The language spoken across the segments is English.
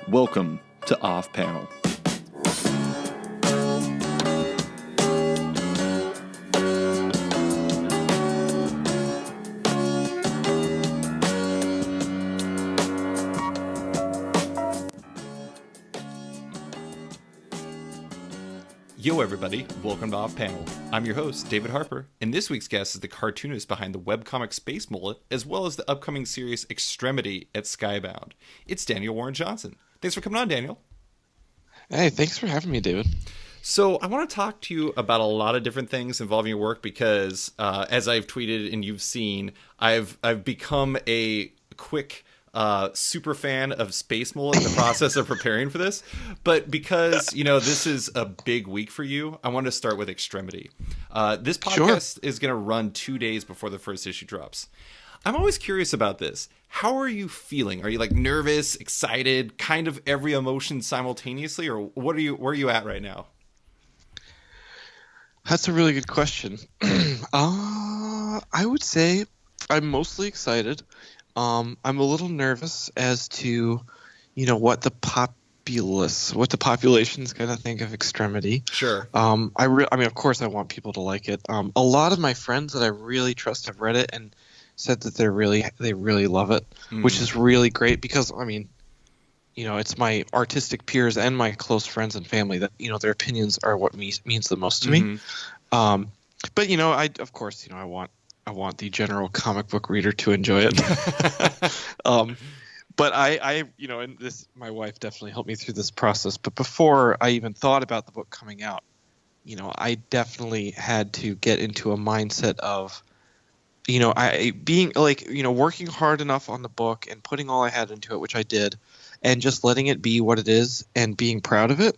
Welcome to Off Panel. Yo everybody, welcome to Off Panel. I'm your host, David Harper, and this week's guest is the cartoonist behind the webcomic Space Mullet, as well as the upcoming series Extremity at Skybound. It's Daniel Warren Johnson. Thanks for coming on, Daniel. Hey, thanks for having me, David. So I want to talk to you about a lot of different things involving your work because, as I've tweeted and you've seen, I've become a quick super fan of Space Mullet in the process of preparing for this. But because, this is a big week for you, I want to start with Extremity. This podcast is going to run 2 days before the first issue drops. I'm always curious about this. How are you feeling? Are you nervous, excited, kind of every emotion simultaneously, or where are you at right now? That's a really good question. I would say I'm mostly excited. I'm a little nervous as to, what the population's going to think of Extremity. Sure. Of course I want people to like it. A lot of my friends that I really trust have read it and said that they really love it, which is really great because, it's my artistic peers and my close friends and family that, their opinions are what means the most to me. But, I want the general comic book reader to enjoy it. But and this, my wife definitely helped me through this process. But before I even thought about the book coming out, I definitely had to get into a mindset of, working hard enough on the book and putting all I had into it, which I did, and just letting it be what it is and being proud of it.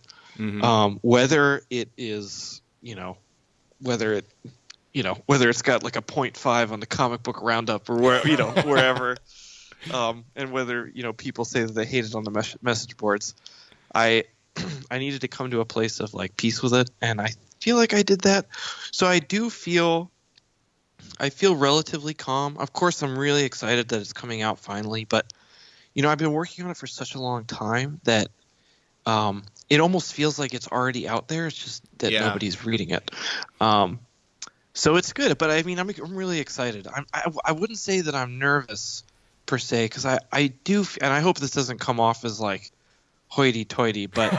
Whether it is, whether it's got like a 0.5 on the comic book roundup or wherever, and whether, people say that they hate it on the message boards, I needed to come to a place of peace with it. And I feel like I did that. So I feel relatively calm. Of course, I'm really excited that it's coming out finally, but I've been working on it for such a long time that it almost feels like it's already out there. It's just that nobody's reading it. So it's good, but I'm really excited. I wouldn't say that I'm nervous per se, because I do, and I hope this doesn't come off as hoity-toity, but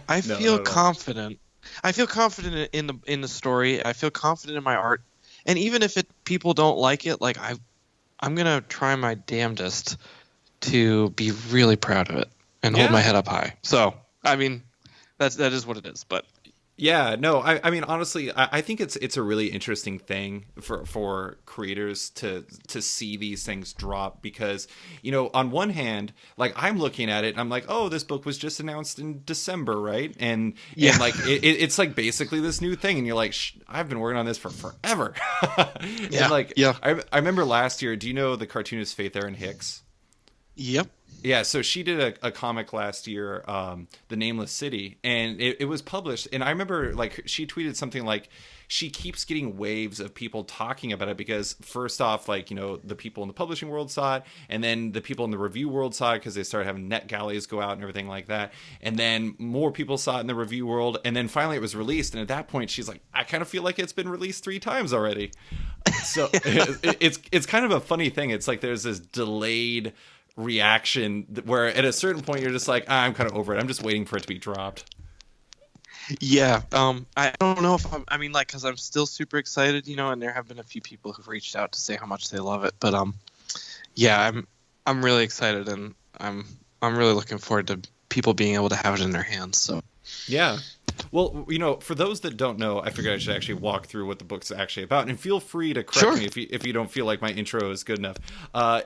I feel confident. I feel confident in the story. I feel confident in my art, and even if people don't like it, I'm gonna try my damnedest to be really proud of it and hold my head up high. So that is what it is, but. Yeah, no, honestly, I think it's a really interesting thing for creators to see these things drop because, on one hand, I'm looking at it and I'm like, oh, this book was just announced in December, right? And it's basically this new thing. And you're like, I've been working on this for forever. I remember last year, do you know the cartoonist Faith Erin Hicks? Yep. Yeah, so she did a comic last year, The Nameless City, and it was published. And I remember, she tweeted something like, she keeps getting waves of people talking about it because, first off, the people in the publishing world saw it, and then the people in the review world saw it because they started having net galleys go out and everything like that. And then more people saw it in the review world, and then finally it was released. And at that point, she's like, I kind of feel like it's been released 3 times already. So it's kind of a funny thing. It's there's this delayed reaction where at a certain point you're just like, I'm kind of over it. I'm just waiting for it to be dropped. Yeah. I don't know if because I'm still super excited, and there have been a few people who've reached out to say how much they love it. But I'm really excited, and I'm really looking forward to people being able to have it in their hands. So yeah. Well, for those that don't know, I figured I should actually walk through what the book's actually about, and feel free to correct me if you don't feel like my intro is good enough.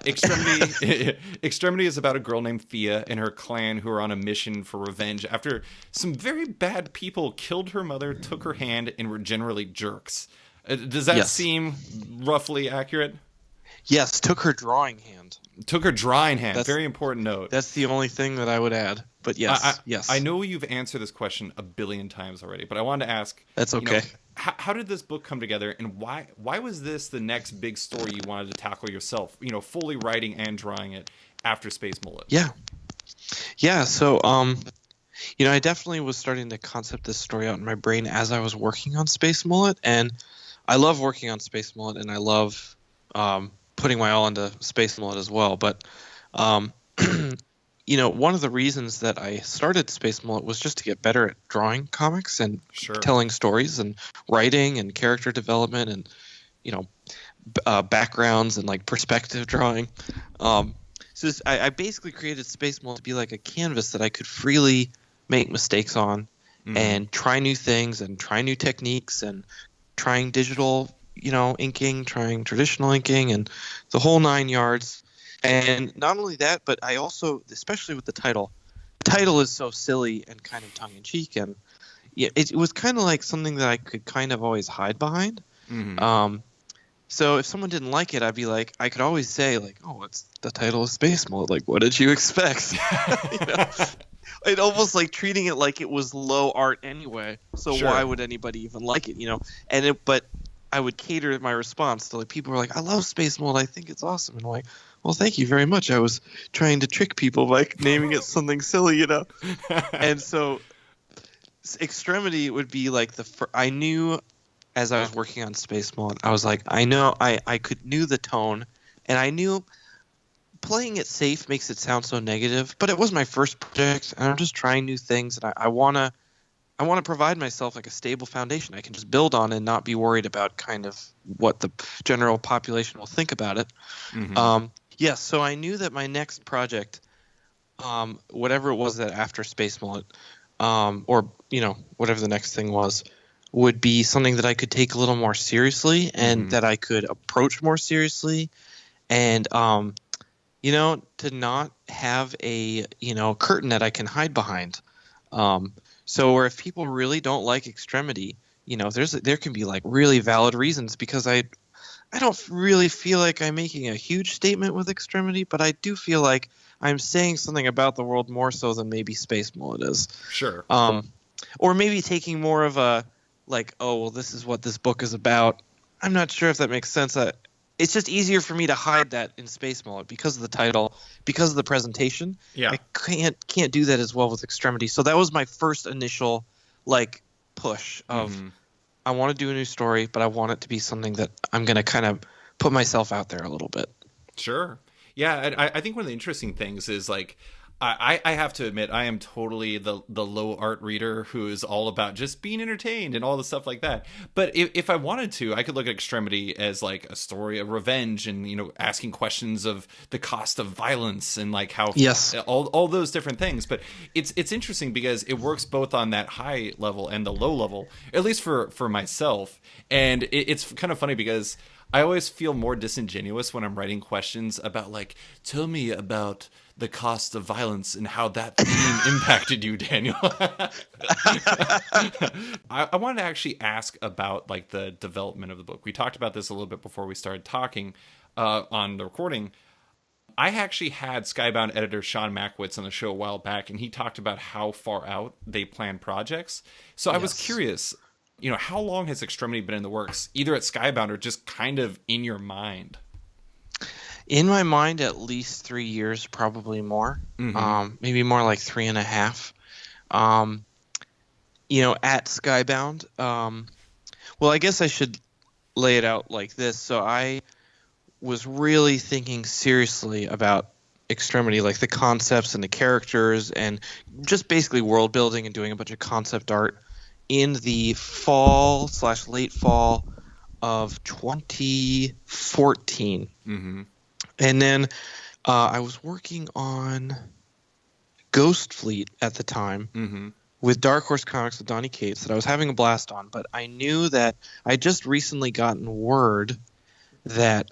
Extremity is about a girl named Thea and her clan who are on a mission for revenge after some very bad people killed her mother, took her hand, and were generally jerks. Does that seem roughly accurate? Yes, took her drawing hand. Very important note. That's the only thing that I would add. But yes, yes. I know you've answered this question a billion times already, but I wanted to ask. That's okay. How did this book come together, and why was this the next big story you wanted to tackle yourself? Fully writing and drawing it after Space Mullet. Yeah. Yeah, so I definitely was starting to concept this story out in my brain as I was working on Space Mullet, and I love working on Space Mullet, and I love putting my all into Space Mullet as well. But um, one of the reasons that I started Space Mullet was just to get better at drawing comics and Sure. telling stories and writing and character development and you know backgrounds and like perspective drawing. Um, I basically created Space Mullet to be like a canvas that I could freely make mistakes on Hmm. and try new things and try new techniques and trying digital, inking, trying traditional inking, and the whole 9 yards. And not only that, but I also, especially with the title is so silly and kind of tongue in cheek, and yeah, it was kind of like something that I could kind of always hide behind. Hmm. Um, so if someone didn't like it, I'd be like, I could always say like, "Oh, it's the title of Space Mode. Like, what did you expect?" you know, it almost like treating it like it was low art anyway. So why Sure. would anybody even like it? But I would cater my response to like people were like, "I love Space Mode. I think it's awesome." And I'm like, "Well, thank you very much. I was trying to trick people by naming it something silly." And so Extremity would be like I knew as I was working on Space Mode, I was like, I know I could knew the tone, and I knew playing it safe makes it sound so negative, but it was my first project, and I'm just trying new things, and I wanna provide myself like a stable foundation I can just build on and not be worried about kind of what the general population will think about it. Hmm. Yeah, so I knew that my next project, whatever it was that after Space Mullet, or whatever the next thing was, would be something that I could take a little more seriously and Hmm. that I could approach more seriously, and to not have a curtain that I can hide behind. Um, so where if people really don't like Extremity, there can be like really valid reasons because I don't really feel like I'm making a huge statement with Extremity, but I do feel like I'm saying something about the world more so than maybe Space Mullet is. Sure. Um, or maybe taking more of a like, oh well, this is what this book is about. I'm not sure if that makes sense. It's just easier for me to hide that in Space Mullet because of the title, because of the presentation. Yeah. I can't do that as well with Extremity. So that was my first initial like push of Hmm. I want to do a new story, but I want it to be something that I'm going to kind of put myself out there a little bit. Sure. Yeah, and I think one of the interesting things is like I have to admit I am totally the low art reader who is all about just being entertained and all the stuff like that. But if I wanted to, I could look at Extremity as like a story of revenge and asking questions of the cost of violence and like how Yes. all those different things. But it's interesting because it works both on that high level and the low level, at least for myself. And it's kind of funny because I always feel more disingenuous when I'm writing questions about like, tell me about the cost of violence and how that theme impacted you, Daniel. I wanted to actually ask about like the development of the book. We talked about this a little bit before we started talking on the recording. I actually had Skybound editor Sean Mackwitz on the show a while back, and he talked about how far out they plan projects. So I was Yes. curious, how long has Extremity been in the works, either at Skybound or just kind of in your mind? In my mind, at least 3 years, probably more. Mm-hmm. Maybe more like three and a half. Um, at Skybound. Well, I guess I should lay it out like this. So I was really thinking seriously about Extremity, like the concepts and the characters, and just basically world building and doing a bunch of concept art in the fall/late fall of 2014. Mm-hmm. And then I was working on Ghost Fleet at the time Mm-hmm. with Dark Horse Comics with Donny Cates that I was having a blast on, but I knew that I just recently gotten word that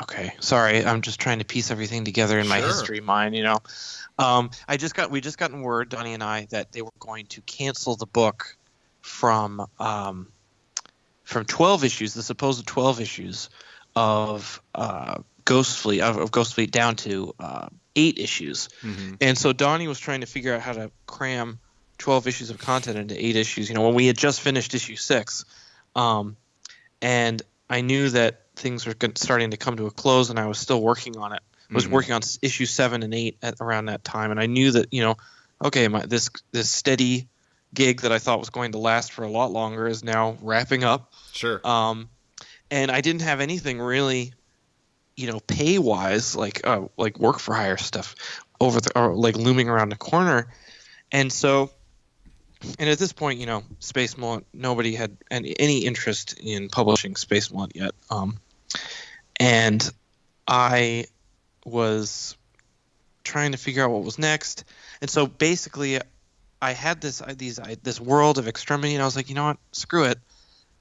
okay, sorry, I'm just trying to piece everything together in my Sure. history mind, we just gotten word, Donny and I, that they were going to cancel the book from 12 issues, the supposed 12 issues of Ghost Fleet down to 8 issues. Mm-hmm. And so Donnie was trying to figure out how to cram 12 issues of content into 8 issues, when we had just finished issue 6. And I knew that things were starting to come to a close and I was still working on it. was working on issue 7 and 8 at around that time, and I knew that, okay, this steady gig that I thought was going to last for a lot longer is now wrapping up. Sure. And I didn't have anything really, pay wise, like work for hire stuff or like looming around the corner. And so, and at this point, Space Mullet, nobody had any interest in publishing Space Mullet yet. And I was trying to figure out what was next. And so basically I had this world of Extremity, and I was like, you know what, screw it.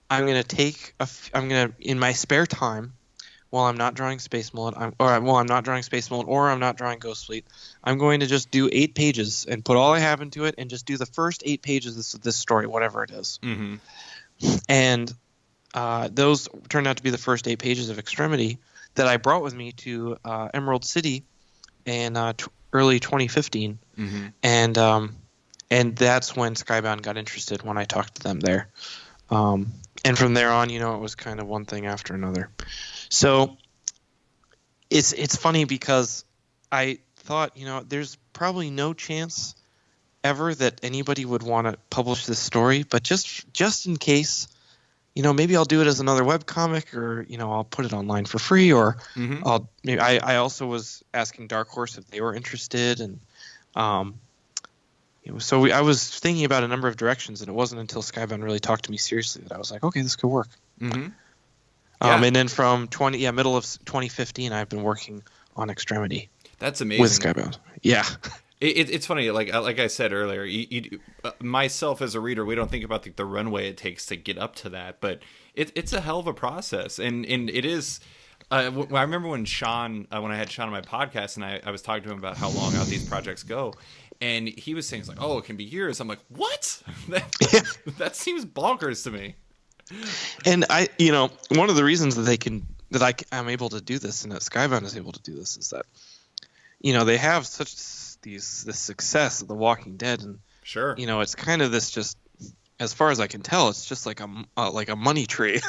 I'm going to, in my spare time, while I'm not drawing Space Mullet, I'm not drawing Space Mullet, or I'm not drawing Ghost Fleet, I'm going to just do 8 pages and put all I have into it and just do the first 8 pages of this story, whatever it is. Mm-hmm. And those turned out to be the first 8 pages of Extremity that I brought with me to Emerald City in early 2015. Mm-hmm. And that's when Skybound got interested, when I talked to them there. And from there on, it was kind of one thing after another. So it's funny because I thought, there's probably no chance ever that anybody would want to publish this story, but just in case, maybe I'll do it as another webcomic, or I'll put it online for free, or I also was asking Dark Horse if they were interested, and I was thinking about a number of directions, and it wasn't until Skybound really talked to me seriously that I was like, okay, this could work. Mm-hmm. Yeah. And then from middle of 2015, I've been working on Extremity. That's amazing. With Skybound. Yeah. It's funny, like I said earlier, myself as a reader, we don't think about the runway it takes to get up to that, but it's a hell of a process, and it is. I remember when I had Sean on my podcast, and I was talking to him about how long out these projects go, and he was saying, it's like, oh, it can be years. I'm like, what? That seems bonkers to me. And one of the reasons I'm able to do this, and that Skybound is able to do this, is that they have this success of The Walking Dead, and sure, it's kind of this, just as far as I can tell, it's just like a money tree,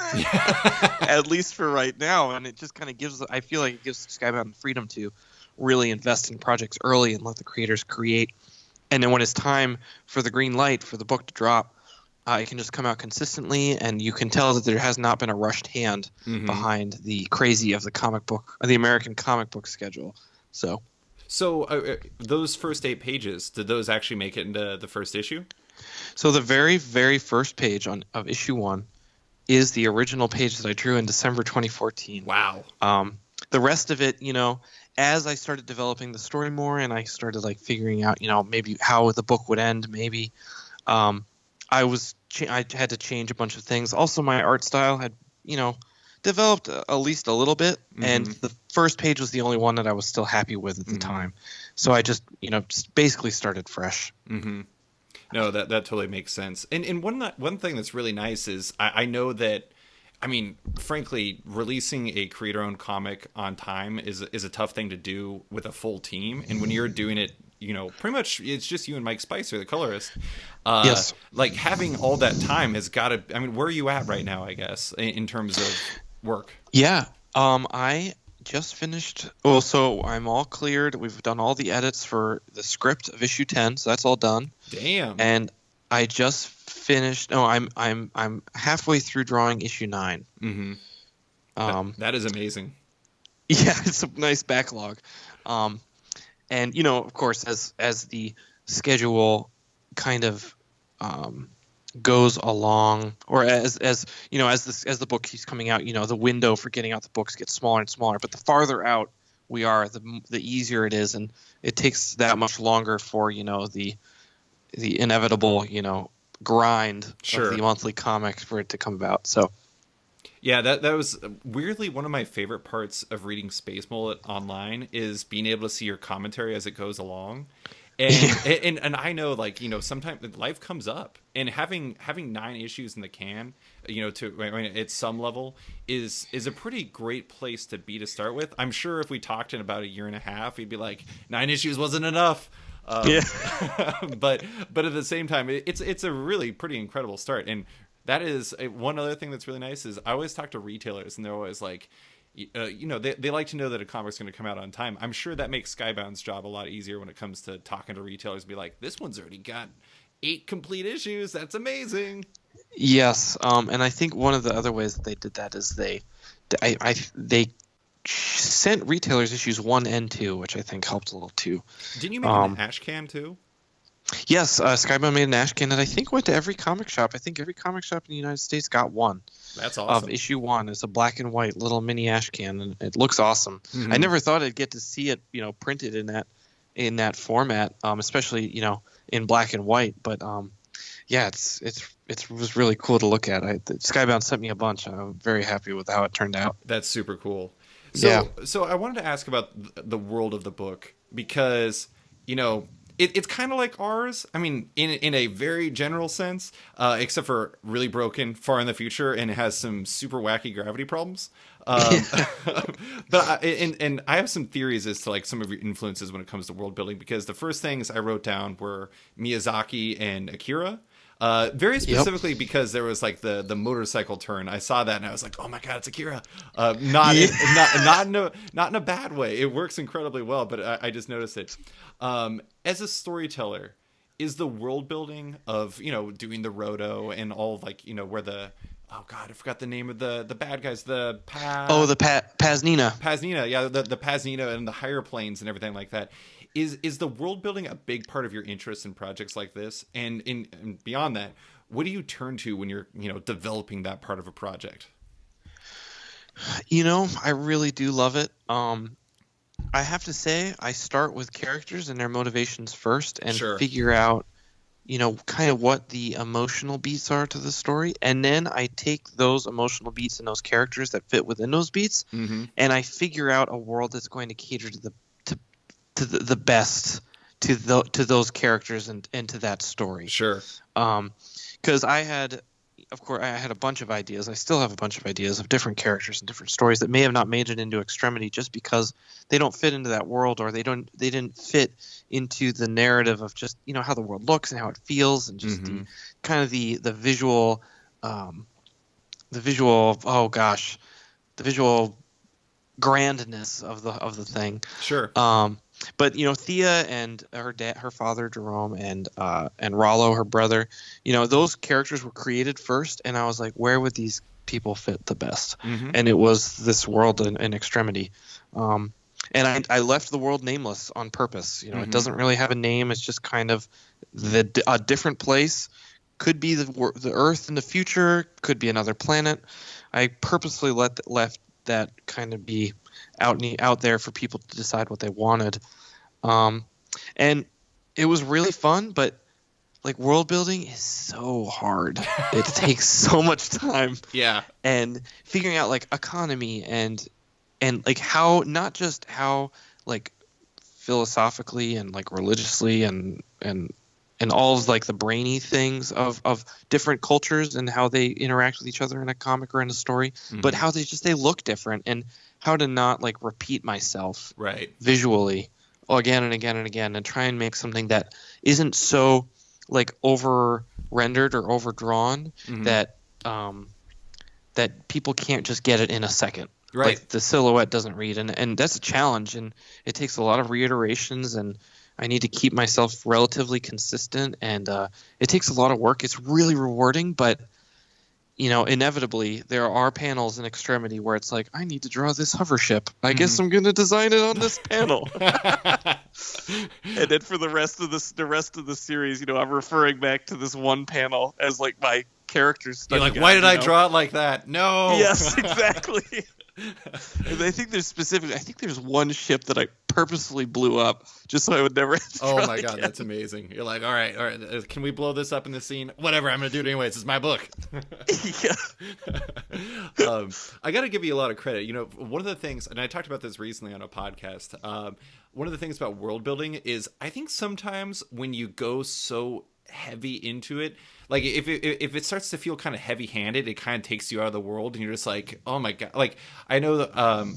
at least for right now. And it just kind of I feel like it gives Skybound freedom to really invest in projects early and let the creators create. And then when it's time for the green light for the book to drop, it can just come out consistently, and you can tell that there has not been a rushed hand behind the crazy of the American comic book schedule. So those first 8 pages, did those actually make it into the first issue? So the very, very first page of issue 1 is the original page that I drew in December 2014. Wow. The rest of it, as I started developing the story more, and I started figuring out, maybe how the book would end, maybe. I had to change a bunch of things. Also, my art style had, developed at least a little bit, and the first page was the only one that I was still happy with at the time. So I just basically started fresh. Mm-hmm. No, that totally makes sense. And one thing that's really nice is I know that, frankly, releasing a creator-owned comic on time is a tough thing to do with a full team. And when you're doing it, pretty much it's just you and Mike Spicer, the colorist. Yes. Like, having all that time has got to. Where are you at right now, I guess, in terms of work? Yeah. I just finished. Well, so I'm all cleared. We've done all the edits for the script of issue 10, so that's all done. Damn. And I just finished. No, I'm halfway through drawing issue 9. Mm-hmm. That is amazing. Yeah, it's a nice backlog. And of course, as the schedule kind of goes along, or as the book keeps coming out, the window for getting out the books gets smaller and smaller. But the farther out we are, the easier it is, and it takes that much longer for the inevitable grind of the monthly comic for it to come about. So. Yeah, that was weirdly one of my favorite parts of reading Space Mullet online, is being able to see your commentary as it goes along. And and I know, sometimes life comes up, and having 9 issues in the can, at some level is a pretty great place to be to start with. I'm sure if we talked in about a year and a half, we'd be like, 9 issues wasn't enough. But at the same time, it's a really pretty incredible start. And that is one other thing that's really nice is I always talk to retailers, and they're always like, they like to know that a comic's going to come out on time. I'm sure that makes Skybound's job a lot easier when it comes to talking to retailers. Be like, this one's already got 8 complete issues. That's amazing. Yes, and I think one of the other ways that they did that is they sent retailers issues 1 and 2, which I think helped a little too. Didn't you make an ash can too? Yes, Skybound made an ash can that I think went to every comic shop. I think every comic shop in the United States got one. That's awesome. Of issue 1. It's a black and white little mini ash can, and it looks awesome. Mm-hmm. I never thought I'd get to see it, printed in that format, especially in black and white. But yeah, it was really cool to look at. Skybound sent me a bunch. I'm very happy with how it turned out. That's super cool. So I wanted to ask about the world of the book because it's kind of like ours. I mean, in a very general sense, except for really broken, far in the future, and it has some super wacky gravity problems. But I have some theories as to like some of your influences when it comes to world building, because the first things I wrote down were Miyazaki and Akira. Very specifically because there was like the motorcycle turn. I saw that and I was like, oh my god, it's Akira. Not in a bad way. It works incredibly well, but I just noticed it. As a storyteller, is the world building of doing the roto and all of like where the oh god, I forgot the name of the bad guys, the Paznina. Paznina, yeah, the Paznina and the higher planes and everything like that. Is the world building a big part of your interest in projects like this? And beyond that, what do you turn to when you're developing that part of a project? I really do love it. I have to say, I start with characters and their motivations first, and figure out kind of what the emotional beats are to the story, and then I take those emotional beats and those characters that fit within those beats, mm-hmm. and I figure out a world that's going to cater to the best to those characters and to that story. Sure. Because I had a bunch of ideas. I still have a bunch of ideas of different characters and different stories that may have not made it into Extremity just because they don't fit into that world, or they didn't fit into the narrative of just how the world looks and how it feels, and just mm-hmm. the visual the visual grandness of the thing. Sure. But Thea and her father Jerome, and Rollo, her brother, those characters were created first, and I was like, where would these people fit the best? Mm-hmm. And it was this world in Extremity. And I left the world nameless on purpose. mm-hmm. It doesn't really have a name. It's just kind of a different place. Could be the Earth in the future. Could be another planet. I purposely left that kind of be out there for people to decide what they wanted. And it was really fun, but like world building is so hard. It takes so much time. Yeah. And figuring out like economy and like how, not just how like philosophically and like religiously and all of like the brainy things of different cultures and how they interact with each other in a comic or in a story, mm-hmm. but how they look different, and how to not like repeat myself visually again and again and again, and try and make something that isn't so like over rendered or overdrawn, mm-hmm. that people can't just get it in a second. Right. Like the silhouette doesn't read, and that's a challenge, and it takes a lot of reiterations, and I need to keep myself relatively consistent, and it takes a lot of work. It's really rewarding, but inevitably there are panels in Extremity where it's like, I need to draw this hover ship. I guess I'm going to design it on this panel. And then for the rest of the series, I'm referring back to this one panel as like my character's. You're like, why did I draw it like that? No. Yes, exactly. And I think there's one ship that I purposely blew up just so I would never. Oh my god, that's amazing! You're like, all right, can we blow this up in the scene? Whatever, I'm gonna do it anyways. It's my book. Yeah. I got to give you a lot of credit. One of the things, and I talked about this recently on a podcast. One of the things about world building is I think sometimes when you go so heavy into it, like if it starts to feel kind of heavy-handed, it kind of takes you out of the world, and you're just like, oh my god. Like I know that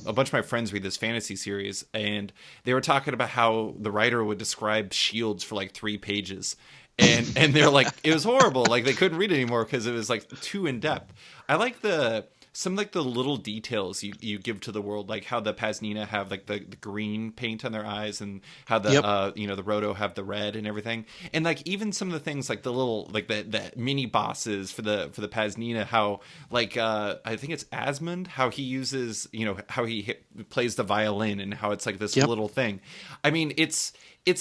a bunch of my friends read this fantasy series, and they were talking about how the writer would describe shields for like 3 pages, and they're like, it was horrible. Like they couldn't read it anymore because it was like too in depth. I like the some like the little details you give to the world, like how the Paznina have like the green paint on their eyes, and how the Yep. the Roto have the red and everything, and like even some of the things like the little like the mini bosses for the Paznina, how like I think it's Asmund, how he uses how he plays the violin, and how it's like this Yep. little thing. I mean, it's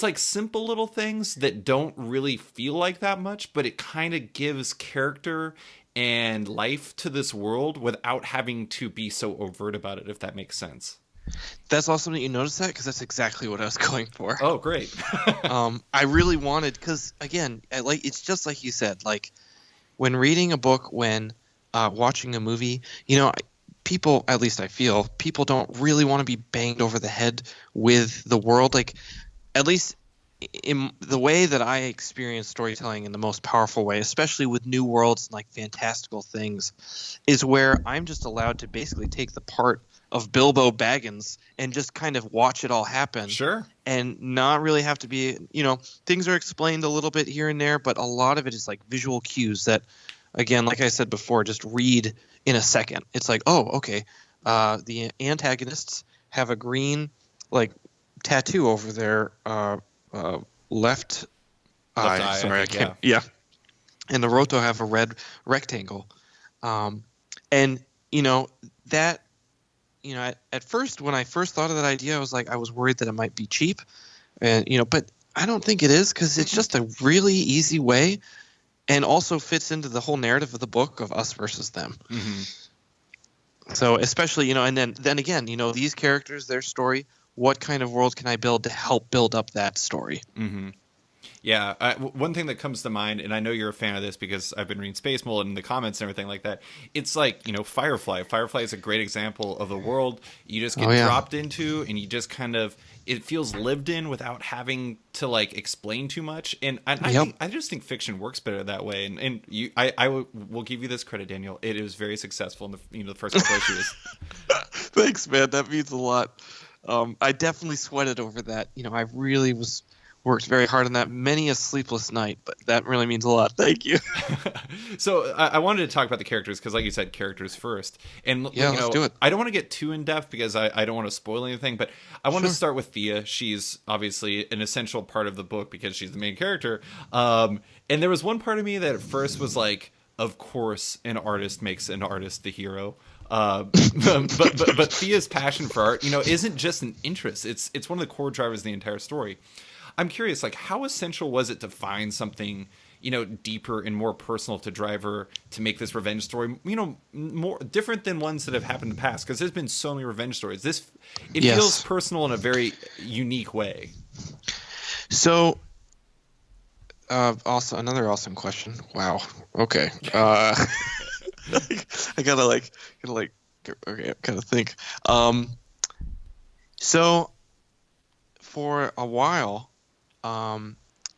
like simple little things that don't really feel like that much, but it kind of gives character and life to this world without having to be so overt about it, if that makes sense. That's awesome that you noticed that, because that's exactly what I was going for. Oh, great. I really wanted, because again, like it's just like you said, like when reading a book, when watching a movie, people, at least I feel, people don't really want to be banged over the head with the world. Like, at least in the way that I experience storytelling in the most powerful way, especially with new worlds and like fantastical things, is where I'm just allowed to basically take the part of Bilbo Baggins and just kind of watch it all happen, Sure. and not really have to be, things are explained a little bit here and there, but a lot of it is like visual cues that, again, like I said before, just read in a second. It's like, oh, okay, the antagonists have a green like tattoo over their left Left eye. eye, I Sorry, I think, can't. yeah. Yeah, and the Roto have a red rectangle, um, and that. At first, when I first thought of that idea, I was worried that it might be cheap, and but I don't think it is, because it's just a really easy way, and also fits into the whole narrative of the book of us versus them. Mm-hmm. So especially, and then again, these characters, their story, what kind of world can I build to help build up that story? Mm-hmm. Yeah, one thing that comes to mind, and I know you're a fan of this because I've been reading Space Mold and the comments and everything like that. It's like Firefly. Firefly is a great example of a world you just Oh get yeah. dropped into, and you just kind of it feels lived in without having to like explain too much. And I Yep. think I just think fiction works better that way. And will give you this credit, Daniel. It was very successful in the first couple issues. Thanks, man. That means a lot. I definitely sweated over that. I really worked very hard on that, many a sleepless night, but that really means a lot. Thank you. So I wanted to talk about the characters because, like you said, characters first. And Yeah, let's do it. I don't want to get too in depth because I don't want to spoil anything. But I want to Sure. start with Thea. She's obviously an essential part of the book because she's the main character. And there was one part of me that at first was like, of course, an artist makes an artist the hero. But Thea's passion for art, isn't just an interest. It's one of the core drivers of the entire story. I'm curious, like, how essential was it to find something, deeper and more personal to drive her to make this revenge story, more different than ones that have happened in the past? Because there's been so many revenge stories. It Yes. feels personal in a very unique way. So, also another awesome question. Wow. Okay. I gotta okay, kind of think. So for a while,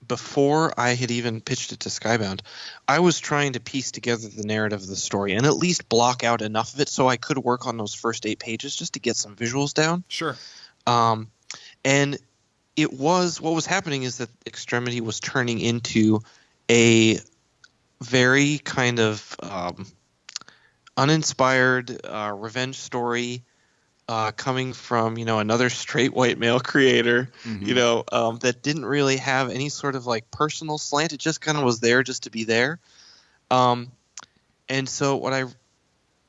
before I had even pitched it to Skybound, I was trying to piece together the narrative of the story and at least block out enough of it so I could work on those first 8 pages just to get some visuals down. Sure. And what was happening is that Extremity was turning into a very kind of uninspired revenge story, coming from another straight white male creator, that didn't really have any sort of like personal slant. It just kind of was there just to be there. And so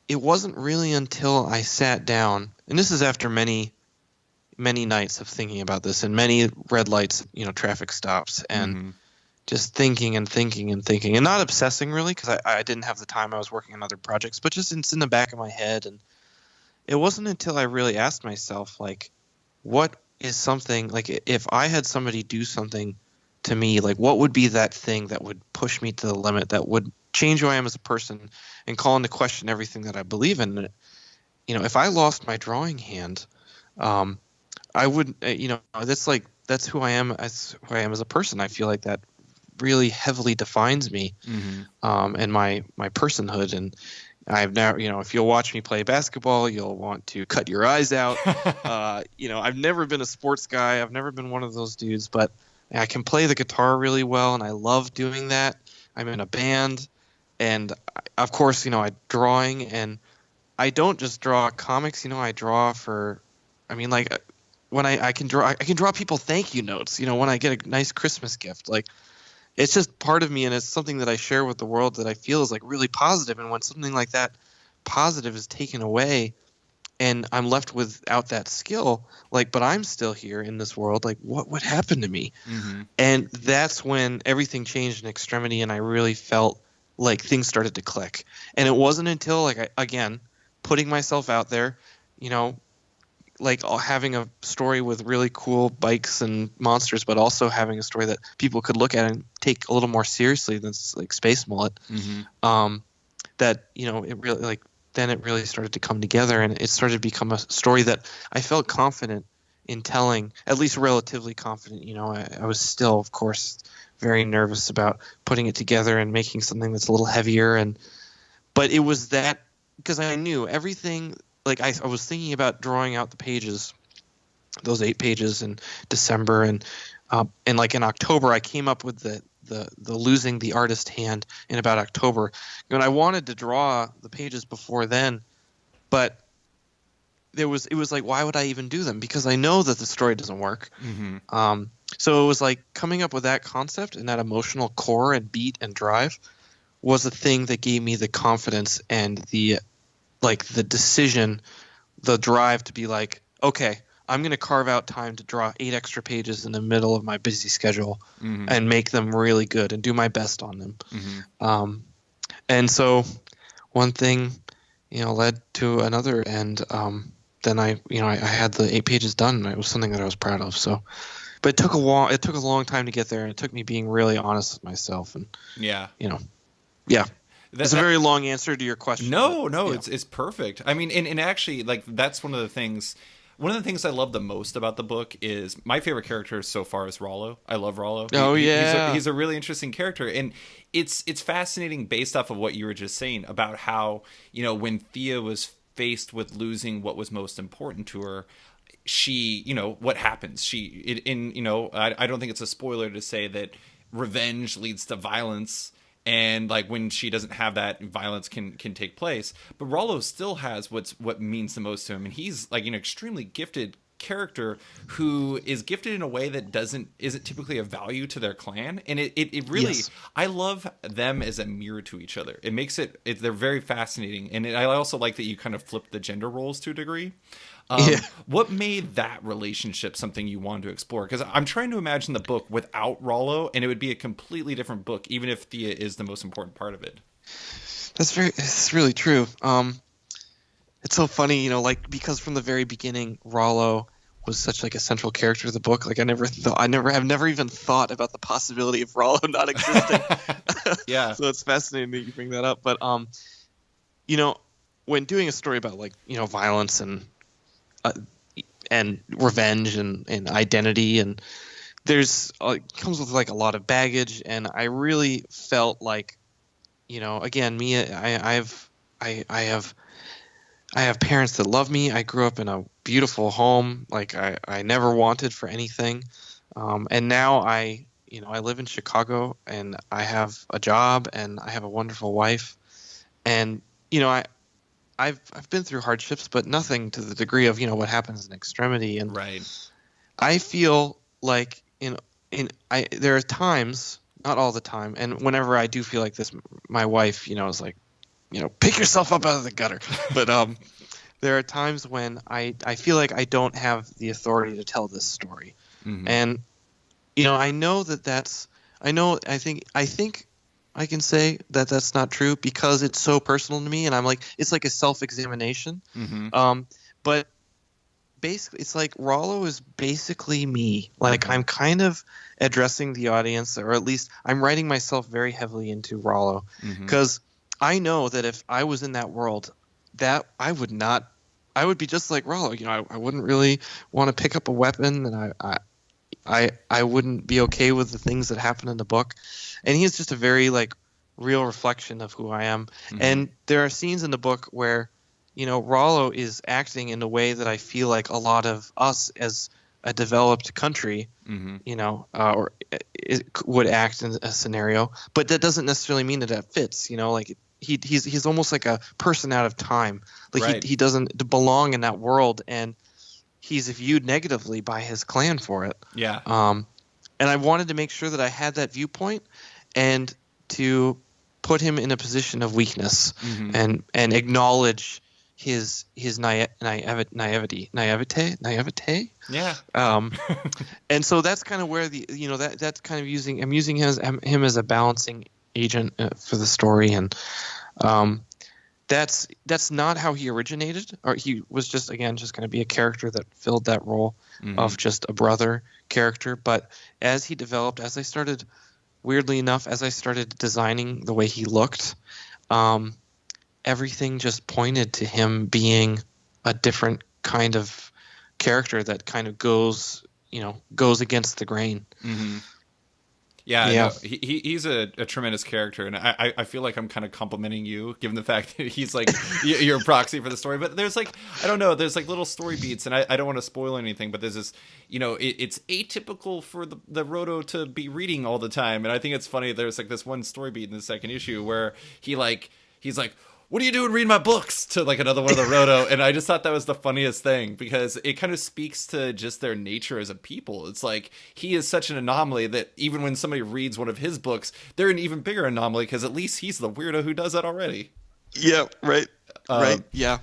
it wasn't really until I sat down, and this is after many nights of thinking about this and many red lights, traffic stops, and just thinking and thinking and thinking, and not obsessing really, because I didn't have the time. I was working on other projects, but just it's in the back of my head. And it wasn't until I really asked myself, like, what is something, like, if I had somebody do something to me, like, what would be that thing that would push me to the limit, that would change who I am as a person and call into question everything that I believe in? If I lost my drawing hand, I would, that's who I am as a person. I feel like that really heavily defines me, and my personhood. And I've now, if you'll watch me play basketball, you'll want to cut your eyes out. I've never been a sports guy. I've never been one of those dudes, but I can play the guitar really well, and I love doing that. I'm in a band, and of course, I drawing, and I don't just draw comics. I draw for. I mean, like when I can draw people thank you notes. When I get a nice Christmas gift, like it's just part of me, and it's something that I share with the world that I feel is like really positive. And when something like that positive is taken away, and I'm left without that skill, like, but I'm still here in this world. Like, what happened to me? Mm-hmm. And that's when everything changed in Extremity, and I really felt like things started to click. And it wasn't until, like, again, putting myself out there, like having a story with really cool bikes and monsters, but also having a story that people could look at and take a little more seriously than like Space Mullet. Mm-hmm. That it really, like, then it really started to come together, and it started to become a story that I felt confident in telling, at least relatively confident. I was still, of course, very nervous about putting it together and making something that's a little heavier, but it was that because I knew everything. Like I was thinking about drawing out the pages, those 8 pages in December, and like in October, I came up with the losing the artist hand in about October. And I wanted to draw the pages before then, but it was like, why would I even do them? Because I know that the story doesn't work. Mm-hmm. So it was like coming up with that concept and that emotional core and beat and drive was the thing that gave me the confidence and the decision, the drive to be like, okay, I'm going to carve out time to draw 8 extra pages in the middle of my busy schedule Mm-hmm. and make them really good and do my best on them. Mm-hmm. And so one thing, led to another, and then I had the 8 pages done, and it was something that I was proud of. So, but it took a long time to get there, and it took me being really honest with myself, and Yeah. Yeah. It's a That very long answer to your question. No, But, no, it's perfect. I mean, and actually, like, that's one of the things. One of the things I love the most about the book is my favorite character so far is Rollo. I love Rollo. Oh, He's yeah. he's a really interesting character, and it's fascinating based off of what you were just saying about how when Thea was faced with losing what was most important to her, she what happens. I don't think it's a spoiler to say that revenge leads to violence, and like when she doesn't have that, violence can take place. But Rollo still has what means the most to him, and he's like an extremely gifted character who is gifted in a way that isn't typically of value to their clan, and it really, Yes. I love them as a mirror to each other. It makes they're very fascinating, and I also like that you kind of flip the gender roles to a degree. Yeah. What made that relationship something you wanted to explore? Because I'm trying to imagine the book without Rollo, and it would be a completely different book, even if Thea is the most important part of it. It's really true. It's so funny, like, because from the very beginning, Rollo was such like a central character of the book. Like I've never even thought about the possibility of Rollo not existing. Yeah. So it's fascinating that you bring that up. But you know, when doing a story about like violence and revenge and identity, and there's it comes with like a lot of baggage, and I really felt like again, me, I have parents that love me. I grew up in a beautiful home. Like I never wanted for anything. And now I live in Chicago, and I have a job, and I have a wonderful wife. And, I've been through hardships, but nothing to the degree of, what happens in Extremity. And Right. I feel like there are times, not all the time, and whenever I do feel like this, my wife, is like, pick yourself up out of the gutter. But there are times when I feel like I don't have the authority to tell this story. Mm-hmm. And I know I think I can say that that's not true because it's so personal to me, and I'm like, it's like a self-examination. Mm-hmm. But basically, it's like Rollo is basically me. Like, Mm-hmm. I'm kind of addressing the audience, or at least I'm writing myself very heavily into Rollo, Mm-hmm. because I know that if I was in that world, that I would be just like Rollo. I wouldn't really want to pick up a weapon, and I wouldn't be okay with the things that happen in the book. And he's just a very like real reflection of who I am. Mm-hmm. And there are scenes in the book where Rollo is acting in a way that I feel like a lot of us as a developed country, Mm-hmm. Or it would act in a scenario, but that doesn't necessarily mean that fits. Like he's almost like a person out of time. Like Right. he doesn't belong in that world, and he's viewed negatively by his clan for it. Yeah. And I wanted to make sure that I had that viewpoint, and to put him in a position of weakness, Mm-hmm. and acknowledge his naivete. Yeah. And so that's kind of where that's kind of I'm using him as a balancing agent for the story, and that's not how he originated, or he was just going to be a character that filled that role of just a brother character. But as he developed, weirdly enough, as I started designing the way he looked, everything just pointed to him being a different kind of character that kind of goes against the grain. Mm-hmm. Yeah, Yeah. no, he's a tremendous character, and I feel like I'm kind of complimenting you, given the fact that he's like you're a proxy for the story. But there's like, I don't know, there's like little story beats, and I don't want to spoil anything, but there's this, it's atypical for the Roto to be reading all the time, and I think it's funny. There's like this one story beat in the second issue where he's like, what are you doing reading my books, to like another one of the Roto? And I just thought that was the funniest thing, because it kind of speaks to just their nature as a people. It's like, he is such an anomaly that even when somebody reads one of his books, they're an even bigger anomaly, because at least he's the weirdo who does that already. Yeah, right. Right. Yeah.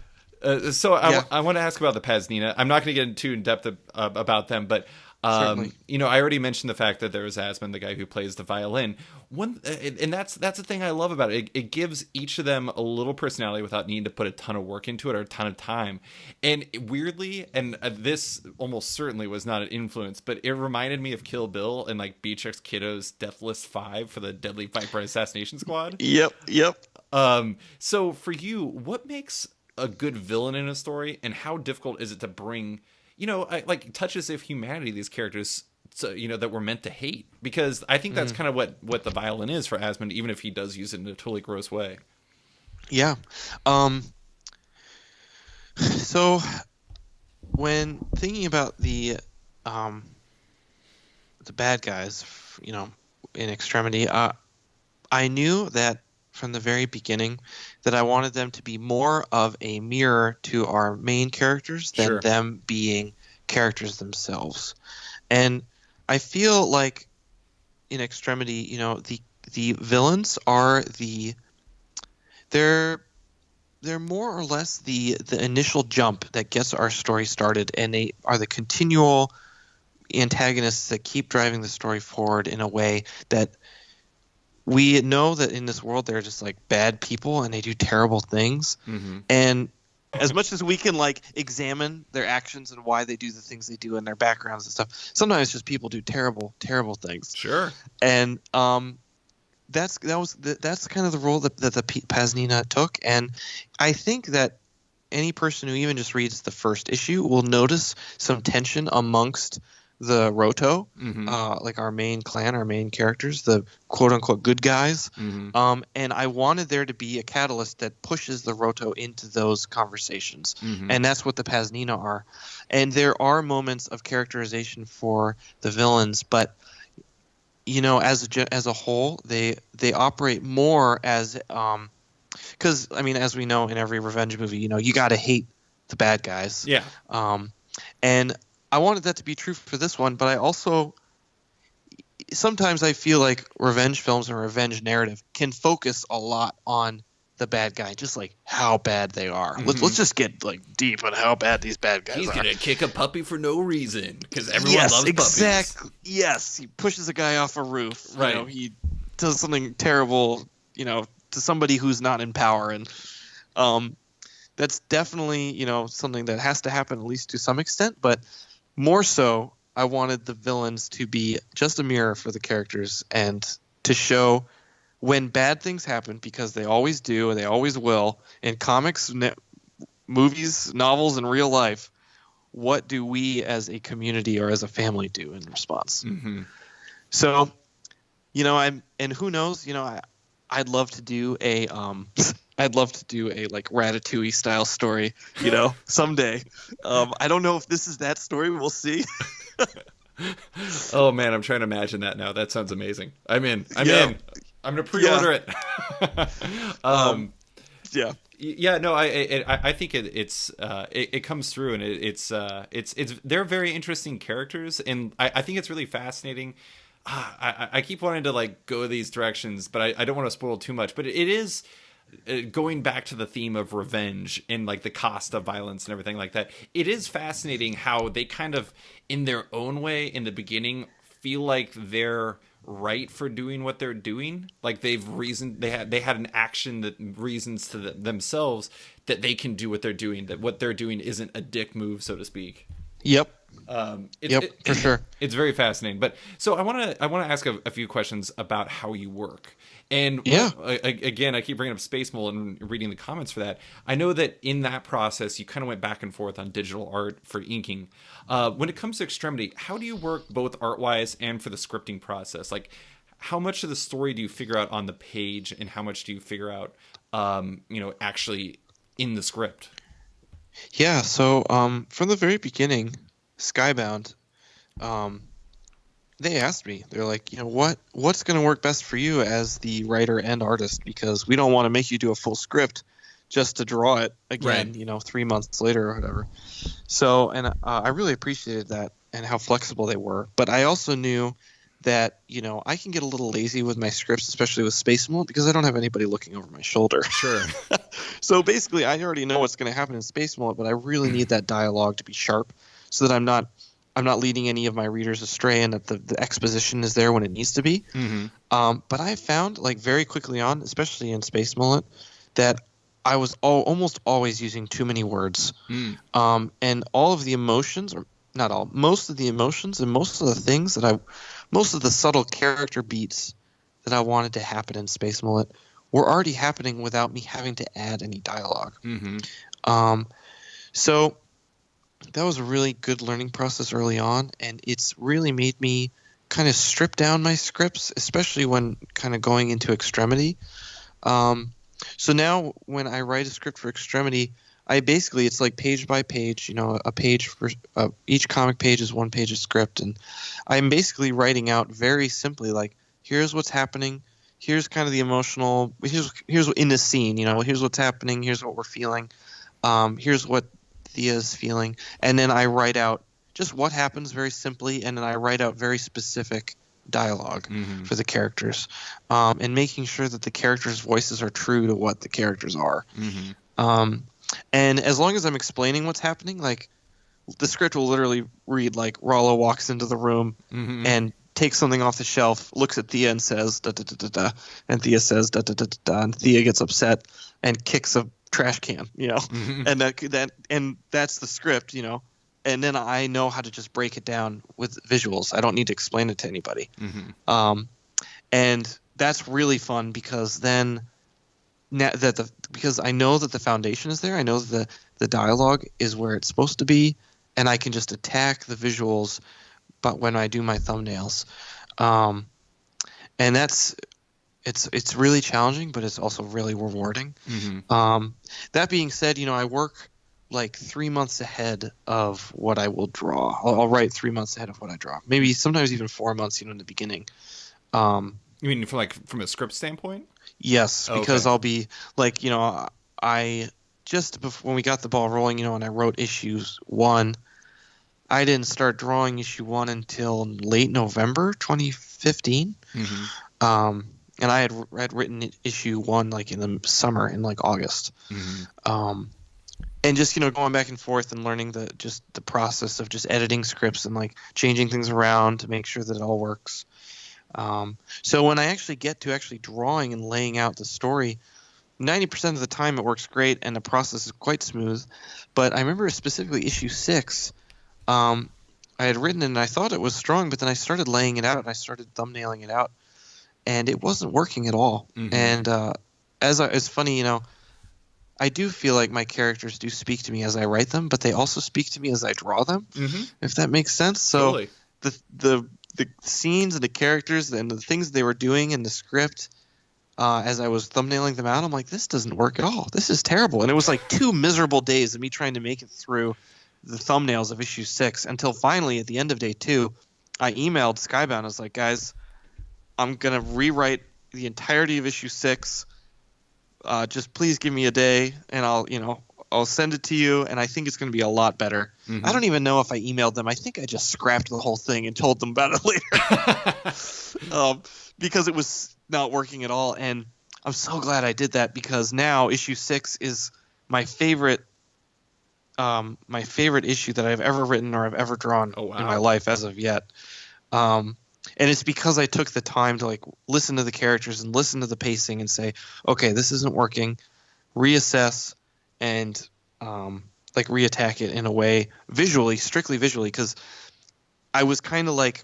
So I want to ask about the Paznina. I'm not going to get too in depth about them, but I already mentioned the fact that there is Asmund, the guy who plays the violin. And that's the thing I love about it. It gives each of them a little personality without needing to put a ton of work into it or a ton of time. And weirdly, and this almost certainly was not an influence, but it reminded me of Kill Bill and like Beatrix Kiddo's Death List 5 for the Deadly Viper Assassination Squad. Yep. So for you, what makes a good villain in a story, and how difficult is it to bring, like touches of humanity, these characters, so, that we're meant to hate? Because I think that's kind of what the violin is for Asmund, even if he does use it in a totally gross way. Yeah. So when thinking about the bad guys, in Extremity, I knew that from the very beginning that I wanted them to be more of a mirror to our main characters than them being characters themselves. And I feel like in Extremity, the villains are they're more or less the initial jump that gets our story started, and they are the continual antagonists that keep driving the story forward in a way that we know that in this world they're just like bad people and they do terrible things. Mm-hmm. And as much as we can like examine their actions and why they do the things they do and their backgrounds and stuff, sometimes just people do terrible things. Sure. And that's kind of the role that the Paznina took. And I think that any person who even just reads the first issue will notice some tension amongst the Roto, like our main clan, our main characters, the quote-unquote good guys. Mm-hmm. And I wanted there to be a catalyst that pushes the Roto into those conversations. Mm-hmm. And that's what the Paznina are. And there are moments of characterization for the villains, but as a whole, they operate more as because as we know in every revenge movie, you got to hate the bad guys. Yeah. And I wanted that to be true for this one, but I also sometimes I feel like revenge films and revenge narrative can focus a lot on the bad guy, just like how bad they are. Mm-hmm. Let's just get like deep on how bad these bad guys are. He's gonna kick a puppy for no reason because everyone loves exactly. puppies. Yes, he pushes a guy off a roof. Right. He does something terrible, to somebody who's not in power, and that's definitely something that has to happen at least to some extent, but more so, I wanted the villains to be just a mirror for the characters and to show when bad things happen, because they always do and they always will, in comics, movies, novels, and real life, what do we as a community or as a family do in response? Mm-hmm. So, and who knows, I'd love to do a like Ratatouille style story, someday. I don't know if this is that story. We'll see. Oh man, I'm trying to imagine that now. That sounds amazing. I'm in. I'm gonna Yeah. pre-order it. Um, yeah. Yeah, no, I think it comes through, and it's they're very interesting characters, and I think it's really fascinating. I keep wanting to like go these directions, but I don't want to spoil too much. But it is going back to the theme of revenge and like the cost of violence and everything like that. It is fascinating how they kind of, in their own way, in the beginning, feel like they're right for doing what they're doing. Like they had an action that reasons to themselves that they can do what they're doing. That what they're doing isn't a dick move, so to speak. Yep. It's Yep. For sure. it's very fascinating. But so I want to ask a few questions about how you work. And Yeah. again, I keep bringing up Space Mole and reading the comments for that. I know that in that process, you kind of went back and forth on digital art for inking. When it comes to Extremity, how do you work both art wise and for the scripting process? Like, how much of the story do you figure out on the page, and how much do you figure out, actually in the script? Yeah. So from the very beginning, Skybound, um, they asked me. They're like, what's going to work best for you as the writer and artist? Because we don't want to make you do a full script just to draw it again, Right. 3 months later or whatever. So, and I really appreciated that and how flexible they were. But I also knew that, I can get a little lazy with my scripts, especially with Space Mult, because I don't have anybody looking over my shoulder. Sure. So basically, I already know what's going to happen in Space Mult, but I really need that dialogue to be sharp so that I'm not leading any of my readers astray, and that the exposition is there when it needs to be. Mm-hmm. But I found, like, very quickly on, especially in Space Mullet, that I was almost always using too many words. Mm. And all of the emotions, or not all, most of the emotions and most of the things most of the subtle character beats that I wanted to happen in Space Mullet were already happening without me having to add any dialogue. Mm-hmm. So that was a really good learning process early on, and it's really made me kind of strip down my scripts, especially when kind of going into Extremity. So now when I write a script for Extremity, it's like page by page, a page for each comic page is one page of script, and I'm basically writing out very simply, like, here's what's happening, here's kind of the emotional, here's in the scene, here's what's happening, here's what we're feeling, here's what Thea's feeling, and then I write out just what happens very simply, and then I write out very specific dialogue Mm-hmm. for the characters, and making sure that the characters' voices are true to what the characters are. Mm-hmm. And as long as I'm explaining what's happening, like, the script will literally read like Rollo walks into the room Mm-hmm. and takes something off the shelf, looks at Thea and says da da da da da, and Thea says da da da da da, and Thea gets upset and kicks a trash can, Mm-hmm. and that's the script, and then I know how to just break it down with visuals. I don't need to explain it to anybody. Mm-hmm. And that's really fun because then because I know that the foundation is there. I know that the dialogue is where it's supposed to be, and I can just attack the visuals. But when I do my thumbnails, and it's really challenging, but it's also really rewarding. Mm-hmm. That being said, I work like 3 months ahead of what I will draw. I'll write 3 months ahead of what I draw. Maybe sometimes even 4 months, in the beginning. You mean from a script standpoint? Yes, Oh, because okay. I'll be like, I just before when we got the ball rolling, and I wrote issues 1, I didn't start drawing issue 1 until late November 2015. Mm-hmm. And I had written issue 1 like in the summer, in like August. Mm-hmm. And just, going back and forth and learning the process of just editing scripts and like changing things around to make sure that it all works. So when I actually get to actually drawing and laying out the story, 90% of the time it works great and the process is quite smooth. But I remember specifically issue 6, I had written it and I thought it was strong, but then I started laying it out and I started thumbnailing it out, and it wasn't working at all. Mm-hmm. And it's funny, I do feel like my characters do speak to me as I write them, but they also speak to me as I draw them, Mm-hmm. if that makes sense. So Totally. the scenes and the characters and the things they were doing in the script, as I was thumbnailing them out, I'm like, this doesn't work at all. This is terrible. And it was like 2 miserable days of me trying to make it through the thumbnails of issue 6 until finally at the end of day 2, I emailed Skybound. I was like, guys, I'm going to rewrite the entirety of issue 6. Just please give me a day, and I'll send it to you, and I think it's going to be a lot better. I don't even know if I emailed them. I think I just scrapped the whole thing and told them about it later because it was not working at all. And I'm so glad I did that, because now issue 6 is my favorite issue that I've ever written or I've ever drawn in my life as of yet. And it's because I took the time to like listen to the characters and listen to the pacing and say, okay, this isn't working, reassess, and like reattack it in a way visually, strictly visually, because I was kind of like,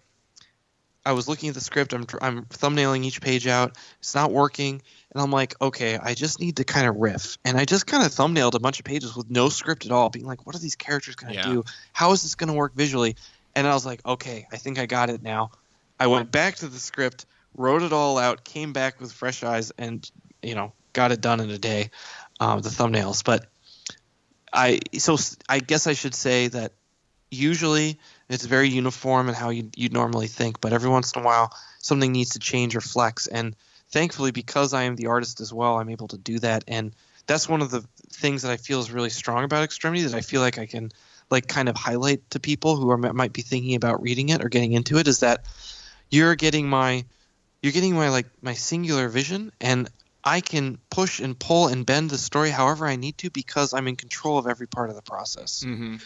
I was looking at the script, I'm thumbnailing each page out, it's not working, and I'm like, okay, I just need to kind of riff. And I just kind of thumbnailed a bunch of pages with no script at all, being like, what are these characters going to do? How is this going to work visually? And I was like, okay, I think I got it now. I went back to the script, wrote it all out, came back with fresh eyes, and got it done in a day, the thumbnails. But I guess I should say that usually it's very uniform in how you'd normally think, but every once in a while something needs to change or flex. And thankfully, because I am the artist as well, I'm able to do that. And that's one of the things that I feel is really strong about Extremity, that I feel like I can like kind of highlight to people who might be thinking about reading it or getting into it, is that you're getting my like my singular vision, and I can push and pull and bend the story however I need to, because I'm in control of every part of the process. And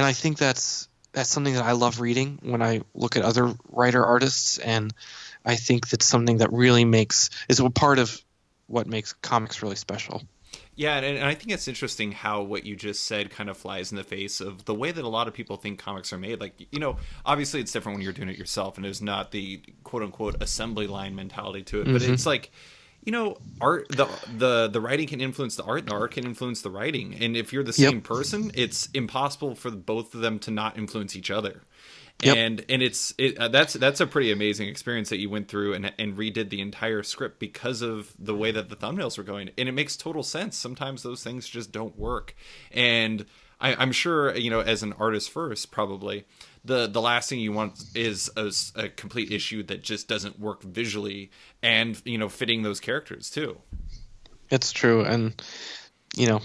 I think that's something that I love reading when I look at other writer artists, and I think that's something that really is a part of what makes comics really special. Yeah, and I think it's interesting how what you just said kind of flies in the face of the way that a lot of people think comics are made. Like, obviously it's different when you're doing it yourself, and there's not the quote-unquote assembly line mentality to it. But it's like, art, the writing can influence the art, and the art can influence the writing. And if you're the same person, it's impossible for both of them to not influence each other. And that's a pretty amazing experience that you went through and redid the entire script because of the way that the thumbnails were going. And it makes total sense. Sometimes those things just don't work. And I'm sure, as an artist first, probably the last thing you want is a complete issue that just doesn't work visually and, fitting those characters too. It's true. And,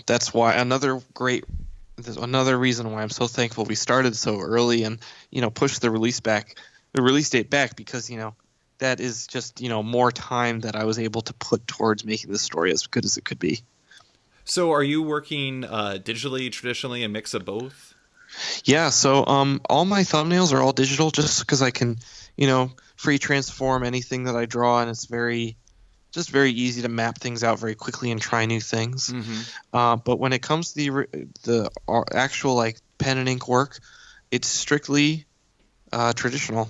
that's why there's another reason why I'm so thankful we started so early and, pushed the release date back, because, that is just, more time that I was able to put towards making this story as good as it could be. So are you working digitally, traditionally, a mix of both? Yeah. So all my thumbnails are all digital, just because I can, free transform anything that I draw, and it's very easy to map things out very quickly and try new things. But when it comes to the actual like pen and ink work, it's strictly traditional.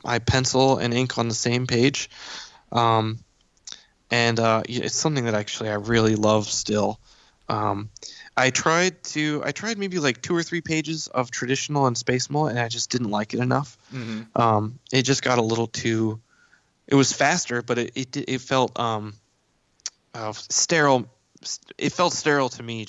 I pencil and ink on the same page, and it's something that actually I really love still. I tried maybe like 2 or 3 pages of traditional and Space Mole, and I just didn't like it enough. It just got a little too. It was faster, but it felt sterile. It felt sterile to me,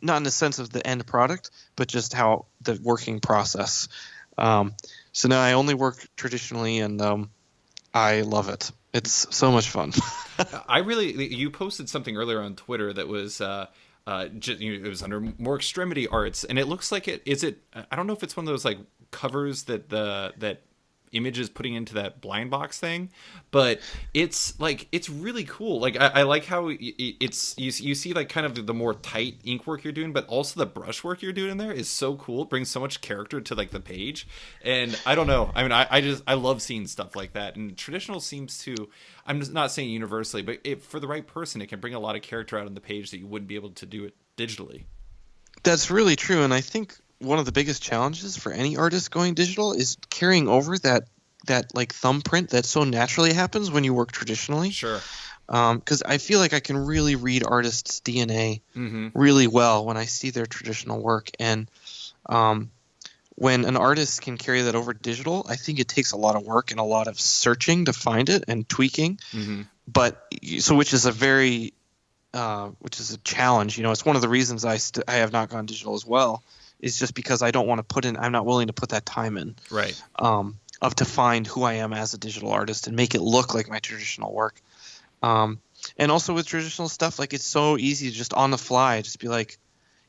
not in the sense of the end product, but just how the working process. So now I only work traditionally, and I love it. It's so much fun. You posted something earlier on Twitter that was it was under more Extremity arts, and it looks like I don't know if it's one of those like covers that Image is putting into that blind box thing, but it's really cool. Like I like how you see like kind of the more tight ink work you're doing, but also the brush work you're doing in there is so cool. It brings so much character to like the page, and I don't know. I mean, I love seeing stuff like that. And traditional seems to, I'm just not saying universally, but for the right person, it can bring a lot of character out on the page that you wouldn't be able to do it digitally. That's really true, and I think one of the biggest challenges for any artist going digital is carrying over that like thumbprint that so naturally happens when you work traditionally. Sure. Because I feel like I can really read artists' DNA really well when I see their traditional work, and when an artist can carry that over digital, I think it takes a lot of work and a lot of searching to find it and tweaking. But which is a challenge. It's one of the reasons I have not gone digital as well, is just because I don't want to I'm not willing to put that time in. Right. to find who I am as a digital artist and make it look like my traditional work. And also with traditional stuff, like it's so easy to just on the fly, just be like,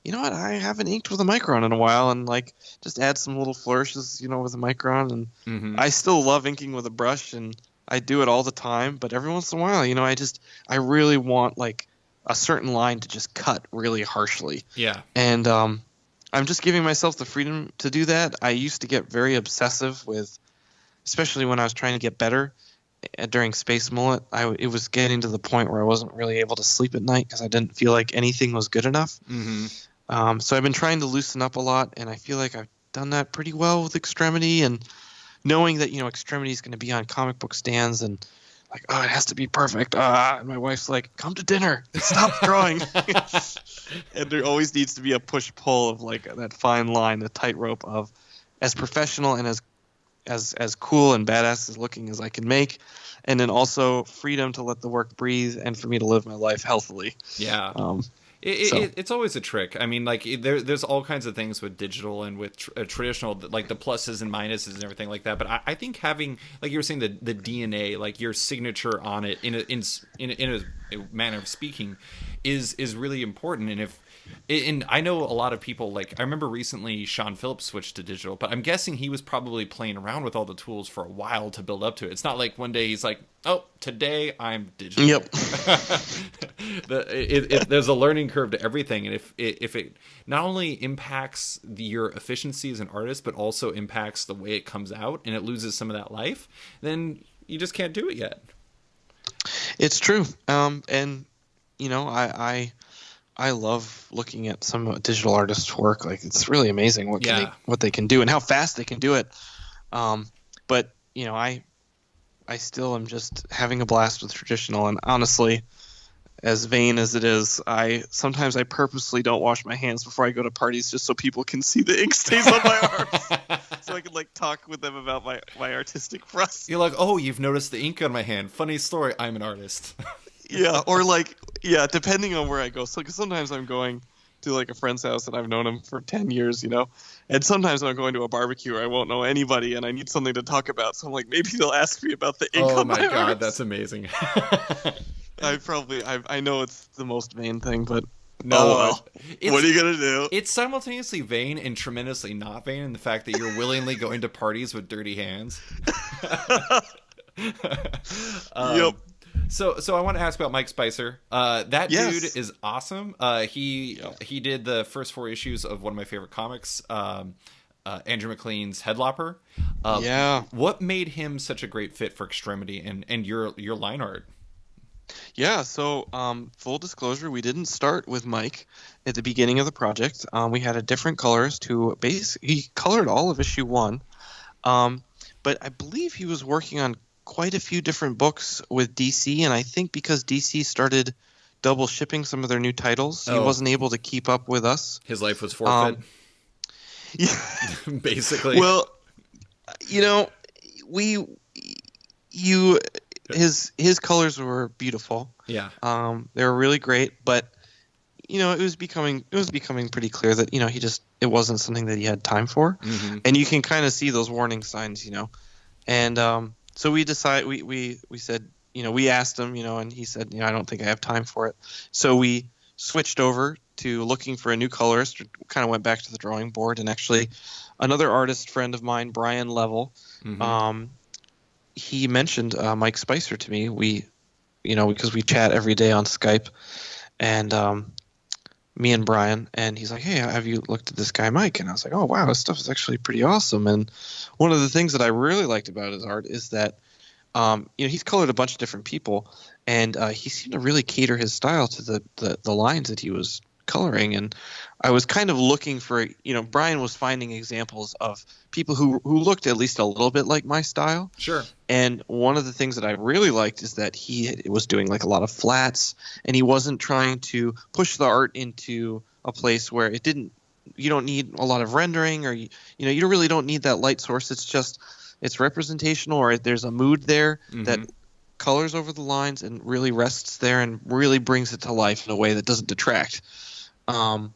you know what, I haven't inked with a micron in a while, and like just add some little flourishes, with a micron. And I still love inking with a brush, and I do it all the time. But every once in a while, I really want like a certain line to just cut really harshly. Yeah. And I'm just giving myself the freedom to do that. I used to get very obsessive with, especially when I was trying to get better during Space Mullet. It was getting to the point where I wasn't really able to sleep at night because I didn't feel like anything was good enough. So I've been trying to loosen up a lot, and I feel like I've done that pretty well with Extremity. And knowing that Extremity is going to be on comic book stands, and like, oh, it has to be perfect. And my wife's like, come to dinner, stop drawing. And there always needs to be a push-pull of like that fine line, the tightrope of as professional and as cool and badass as looking as I can make, and then also freedom to let the work breathe and for me to live my life healthily. Yeah. It's always a trick. I mean, like there's all kinds of things with digital and with traditional, like the pluses and minuses and everything like that. But I think having, like you were saying, the DNA, like your signature on it in a manner of speaking, is really important. And I know a lot of people, like I remember recently Sean Phillips switched to digital, but I'm guessing he was probably playing around with all the tools for a while to build up to it. It's not like one day he's like, oh, today I'm digital. Yep. There's a learning curve to everything, and if it not only impacts your efficiency as an artist, but also impacts the way it comes out, and it loses some of that life, then you just can't do it yet. It's true. And I love looking at some digital artists' work. Like it's really amazing what they can do and how fast they can do it. But I still am just having a blast with traditional. And honestly, as vain as it is, sometimes I purposely don't wash my hands before I go to parties just so people can see the ink stains on my arms, so I can like talk with them about my artistic process. You're like, oh, you've noticed the ink on my hand. Funny story, I'm an artist. Yeah, or like, depending on where I go. So, because sometimes I'm going to like a friend's house and I've known him for 10 years, and sometimes I'm going to a barbecue where I won't know anybody and I need something to talk about. So I'm like, maybe they'll ask me about the ink on my arms. Oh my God, that's amazing. I know it's the most vain thing, but no, what are you gonna do? It's simultaneously vain and tremendously not vain in the fact that you're willingly going to parties with dirty hands. Yep. So I want to ask about Mike Spicer. That dude is awesome. He did the first 4 issues of one of my favorite comics, Andrew McLean's Headlopper. What made him such a great fit for Extremity and your line art? Yeah, so full disclosure, we didn't start with Mike at the beginning of the project. We had a different colorist who he colored all of issue 1, but I believe he was working on quite a few different books with DC, and I think because DC started double shipping some of their new titles, he wasn't able to keep up with us. His life was forfeit. Basically. Well, his colors were beautiful. Yeah. They were really great, but it was becoming pretty clear that it wasn't something that he had time for, and you can kind of see those warning signs, and so we decided we said we asked him and he said I don't think I have time for it, so we switched over to looking for a new colorist. Kind of went back to the drawing board, and actually another artist friend of mine, Brian Level, he mentioned Mike Spicer to me. We because we chat every day on Skype, and me and Brian, and he's like, hey, have you looked at this guy Mike? And I was like, oh wow, this stuff is actually pretty awesome. And one of the things that I really liked about his art is that he's colored a bunch of different people, and he seemed to really cater his style to the lines that he was coloring. And I was kind of looking for, Brian was finding examples of people who looked at least a little bit like my style. Sure. And one of the things that I really liked is that he was doing like a lot of flats, and he wasn't trying to push the art into a place where you don't need a lot of rendering, or you really don't need that light source. It's representational, or there's a mood there that colors over the lines and really rests there and really brings it to life in a way that doesn't detract. And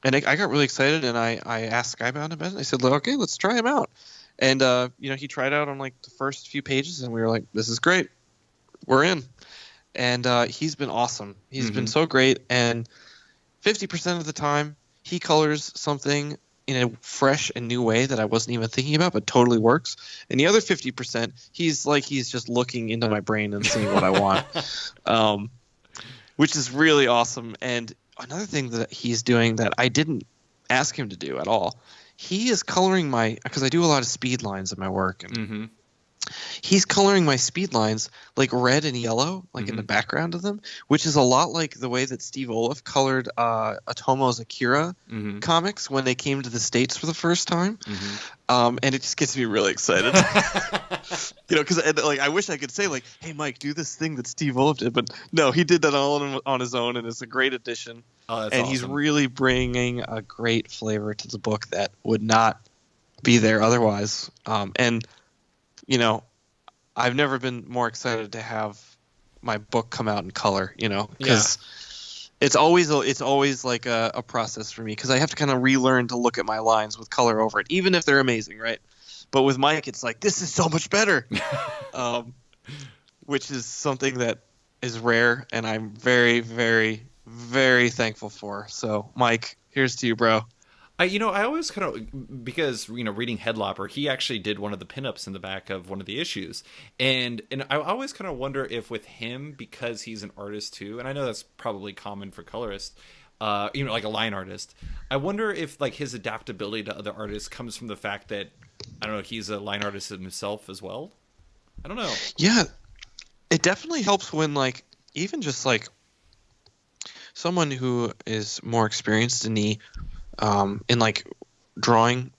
I got really excited, and I asked Sky about it, and I said, okay, let's try him out. And he tried out on like the first few pages, and we were like, "This is great, we're in." And he's been awesome. He's been so great, and 50% of the time he colors something in a fresh and new way that I wasn't even thinking about, but totally works. And the other 50%, he's just looking into my brain and seeing what I want, which is really awesome. And another thing that he's doing that I didn't ask him to do at all, he is coloring because I do a lot of speed lines in my work, and he's coloring my speed lines like red and yellow, like in the background of them, which is a lot like the way that Steve Oliff colored Otomo's Akira comics when they came to the States for the first time. And it just gets me really excited. Because like I wish I could say like, "Hey, Mike, do this thing that Steve Oliff did," but no, he did that all on his own, and it's a great addition. Oh, that's and awesome. He's really bringing a great flavor to the book that would not be there otherwise. I've never been more excited to have my book come out in color, because it's always like a process for me, because I have to kind of relearn to look at my lines with color over it, even if they're amazing, right? But with Mike, it's like, this is so much better, which is something that is rare, and I'm very, very, very thankful for. So, Mike, here's to you, bro. I always kind of, because reading Headlopper, he actually did one of the pinups in the back of one of the issues, and I always kind of wonder if with him, because he's an artist too, and I know that's probably common for colorists, like a line artist, I wonder if like his adaptability to other artists comes from the fact that, I don't know, he's a line artist himself as well. I don't know. Yeah, it definitely helps when like even just like someone who is more experienced than me in like drawing,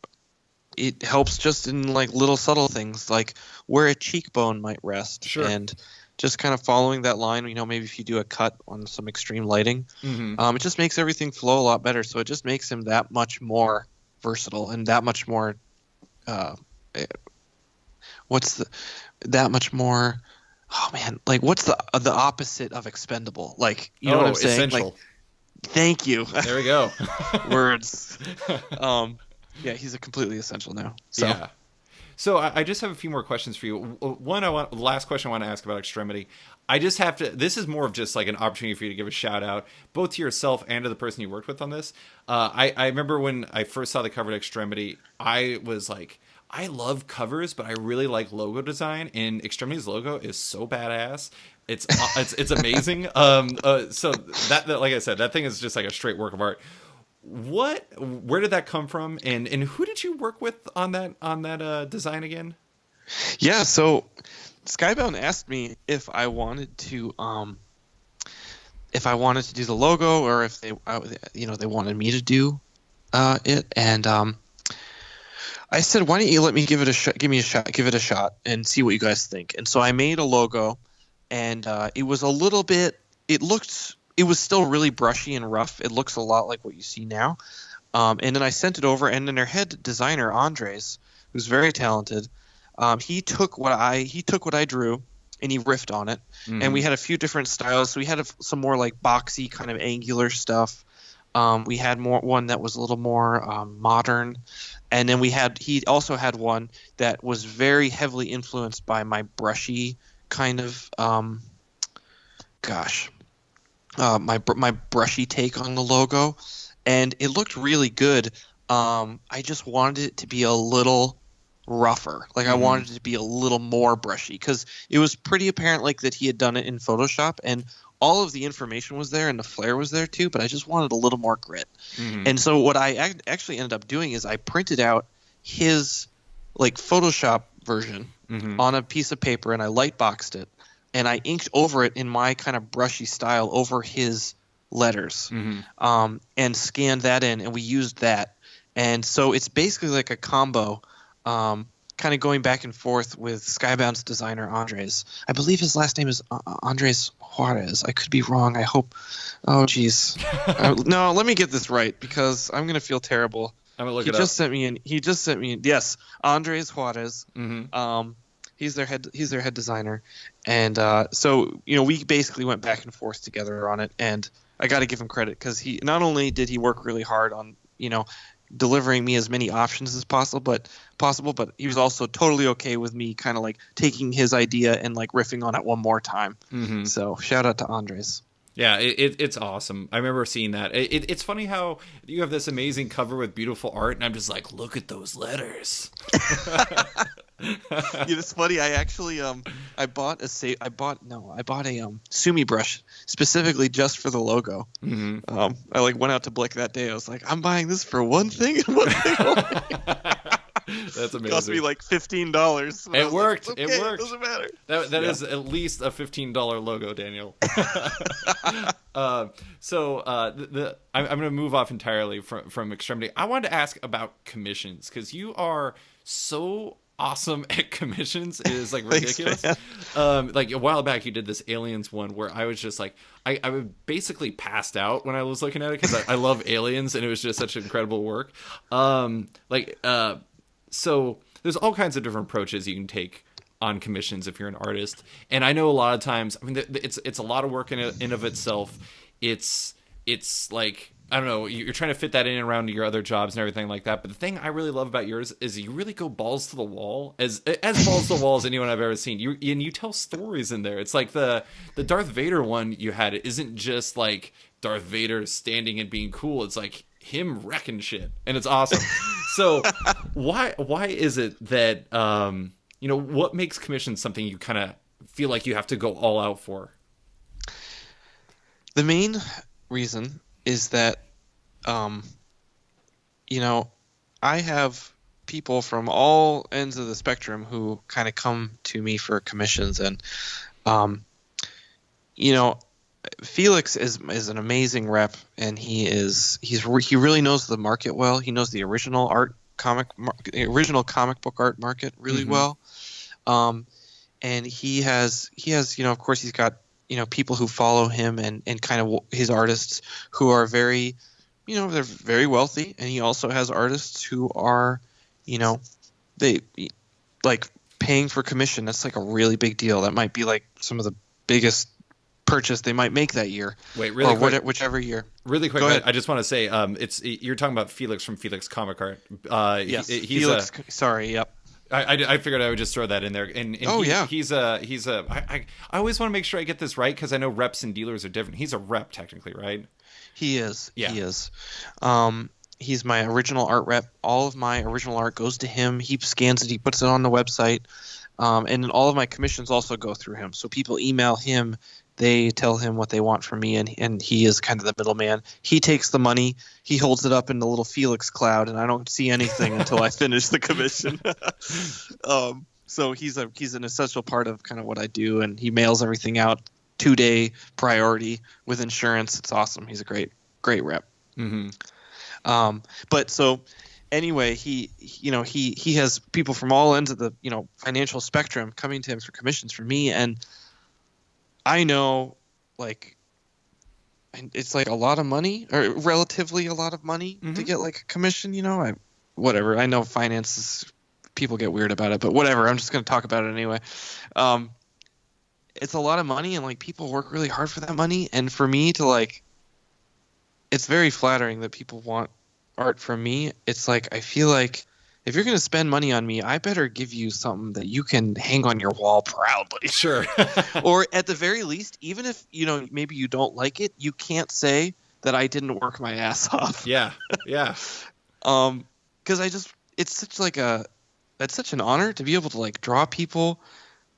it helps just in like little subtle things like where a cheekbone might rest. Sure. And just kind of following that line, maybe if you do a cut on some extreme lighting, it just makes everything flow a lot better. So it just makes him that much more versatile and that much more that much more, oh man, like what's the opposite of expendable? Like, you know what I'm saying? Essential. Like, thank you. There we go. Words. Yeah, he's a completely essential now. So. Yeah. So I just have a few more questions for you. Last question I want to ask about Extremity. I just have to, this is more of just like an opportunity for you to give a shout out, both to yourself and to the person you worked with on this. I remember when I first saw the cover of Extremity, I was like, I love covers, but I really like logo design, and Extremity's logo is so badass. It's amazing. So that, like I said, that thing is just like a straight work of art. Where did that come from, and who did you work with on that design again? Yeah, so Skybound asked me if I wanted to do the logo, or if they wanted me to do it, and I said, why don't you let me give it a shot and see what you guys think. And so I made a logo, and it was a little bit, it was still really brushy and rough. It looks a lot like what you see now. And then I sent it over, and then their head designer, Andres, who's very talented, he took what I drew, and he riffed on it. And we had a few different styles. So we had some more like boxy kind of angular stuff. We had one that was a little more modern. And then he also had one that was very heavily influenced by my brushy kind of, my brushy take on the logo, and it looked really good. I just wanted it to be a little rougher. Like I wanted it to be a little more brushy, because it was pretty apparent like that he had done it in Photoshop, and all of the information was there and the flair was there too, but I just wanted a little more grit. And so what I actually ended up doing is I printed out his like Photoshop version on a piece of paper, and I light boxed it, and I inked over it in my kind of brushy style over his letters, and scanned that in, and we used that. And so it's basically like a combo, kind of going back and forth with Skybound's designer, Andres. I believe his last name is Andres Juarez. I could be wrong. I hope. Oh, geez. No, let me get this right, because I'm going to feel terrible. I'm gonna look he it just up. sent me in. Yes, Andres Juarez. He's their head designer, and so we basically went back and forth together on it. And I got to give him credit, because he not only did he work really hard on delivering me as many options as possible, but he was also totally okay with me kind of like taking his idea and like riffing on it one more time. Mm-hmm. So shout out to Andres. Yeah, it's awesome. I remember seeing that. It's funny how you have this amazing cover with beautiful art, and I'm just like, look at those letters. It's funny. I actually I bought a Sumi brush specifically just for the logo. Mm-hmm. I like went out to Blick that day. I was like, I'm buying this for one thing and one thing only. That's amazing. It cost me like $15. It worked. Like, okay, it worked. It doesn't matter. That is at least a $15 logo, Daniel. I'm going to move off entirely from Extremity. I wanted to ask about commissions because you are so awesome at commissions. It is like ridiculous. Thanks, like a while back, you did this Aliens one where I was just like, I basically passed out when I was looking at it because I love Aliens and it was just such incredible work. So there's all kinds of different approaches you can take on commissions if you're an artist, and I know a lot of times, I mean, it's a lot of work in of itself. It's like, I don't know, you're trying to fit that in and around your other jobs and everything like that. But the thing I really love about yours is you really go balls to the wall, as balls to the wall as anyone I've ever seen. You tell stories in there. It's like the Darth Vader one you had. It isn't just like Darth Vader standing and being cool. It's like him wrecking shit, and it's awesome. So why is it that what makes commissions something you kind of feel like you have to go all out for? The main reason is that I have people from all ends of the spectrum who kind of come to me for commissions, and Felix is an amazing rep, and he really knows the market well. He knows the original comic book art market really well, and he has of course he's got people who follow him and kind of his artists who are very they're very wealthy, and he also has artists who are they like paying for commission. That's like a really big deal. That might be like some of the biggest purchase they might make that year. Wait, really quick. Whichever year. Really quick, Go ahead. I just want to say, you're talking about Felix from Felix Comic Art. Yes, Felix. Sorry, yep. I figured I would just throw that in there. And I always want to make sure I get this right because I know reps and dealers are different. He's a rep technically, right? He is. Yeah. He is. He's my original art rep. All of my original art goes to him. He scans it. He puts it on the website. And then all of my commissions also go through him. So people email him. They tell him what they want from me, and he is kind of the middleman. He takes the money. He holds it up in the little Felix cloud, and I don't see anything until I finish the commission. So he's an essential part of kind of what I do, and he mails everything out 2-day priority with insurance. It's awesome. He's a great rep. Mm-hmm. But so anyway, he has people from all ends of the financial spectrum coming to him for commissions for me, and I know, like, it's like a lot of money, or relatively a lot of money to get like a commission. Whatever. I know finances, people get weird about it, but whatever. I'm just going to talk about it anyway. It's a lot of money, and like people work really hard for that money, and for me to like, it's very flattering that people want art from me. It's like I feel like if you're going to spend money on me, I better give you something that you can hang on your wall proudly. Sure. Or at the very least, even if, maybe you don't like it, you can't say that I didn't work my ass off. Yeah. Yeah. Because it's such an honor to be able to like draw people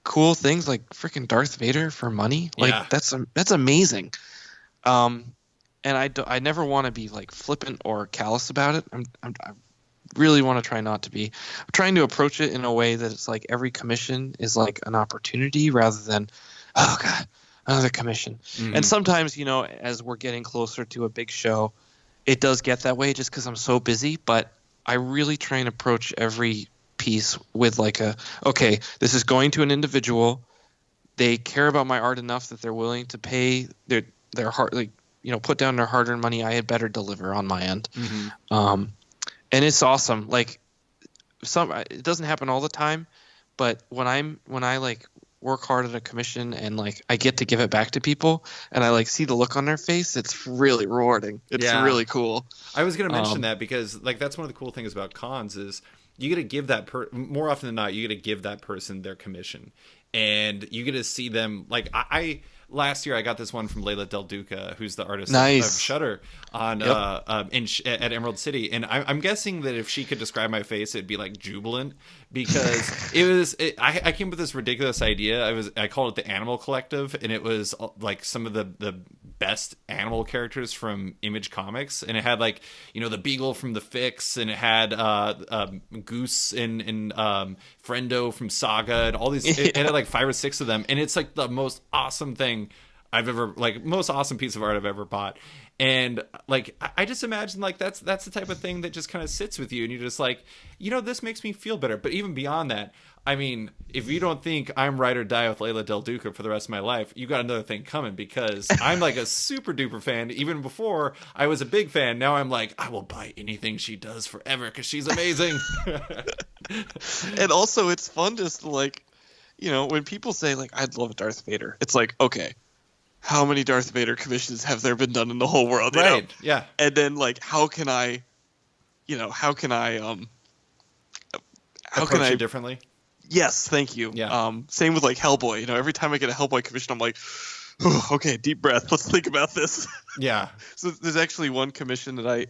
cool things like freaking Darth Vader for money. Like that's amazing. And I never want to be like flippant or callous about it. I really want to try not to be. I'm trying to approach it in a way that it's like every commission is like an opportunity rather than, oh God, another commission. Mm-hmm. And sometimes, as we're getting closer to a big show, it does get that way just because I'm so busy. But I really try and approach every piece with like okay, this is going to an individual. They care about my art enough that they're willing to pay their heart, like, put down their hard-earned money. I had better deliver on my end. Mm-hmm. And it's awesome. Like it doesn't happen all the time, but when I like work hard at a commission and like I get to give it back to people and I like see the look on their face, it's really rewarding. It's Yeah. really cool. I was going to mention Um, that because like that's one of the cool things about cons is you get to give that more often than not you get to give that person their commission, and you get to see them like I last year I got this one from Leila Del Duca, who's the artist of nice. Shutter on Yep. at Emerald City, and I'm guessing that if she could describe my face, it'd be like jubilant because I came up with this ridiculous idea. I called it the Animal Collective, and it was like some of the best animal characters from Image Comics, and it had like the Beagle from the Fix, and it had Goose and Friendo from Saga, and all these. It had like 5 or 6 of them, and it's like the most awesome thing I've ever most awesome piece of art I've ever bought. And like I just imagine like that's the type of thing that just kind of sits with you, and you're just like, this makes me feel better. But even beyond that, I mean, if you don't think I'm ride or die with Leila Del Duca for the rest of my life, you got another thing coming, because I'm like a super duper fan. Even before I was a big fan, now I'm like, I will buy anything she does forever because she's amazing. And also it's fun just to like, when people say like I'd love a Darth Vader, it's like, okay, how many Darth Vader commissions have there been done in the whole world? Right. Yeah. And then like how can I Approach it differently. Yes, thank you. Yeah. Same with like Hellboy. Every time I get a Hellboy commission, I'm like, okay, deep breath. Let's think about this. Yeah. So there's actually one commission that I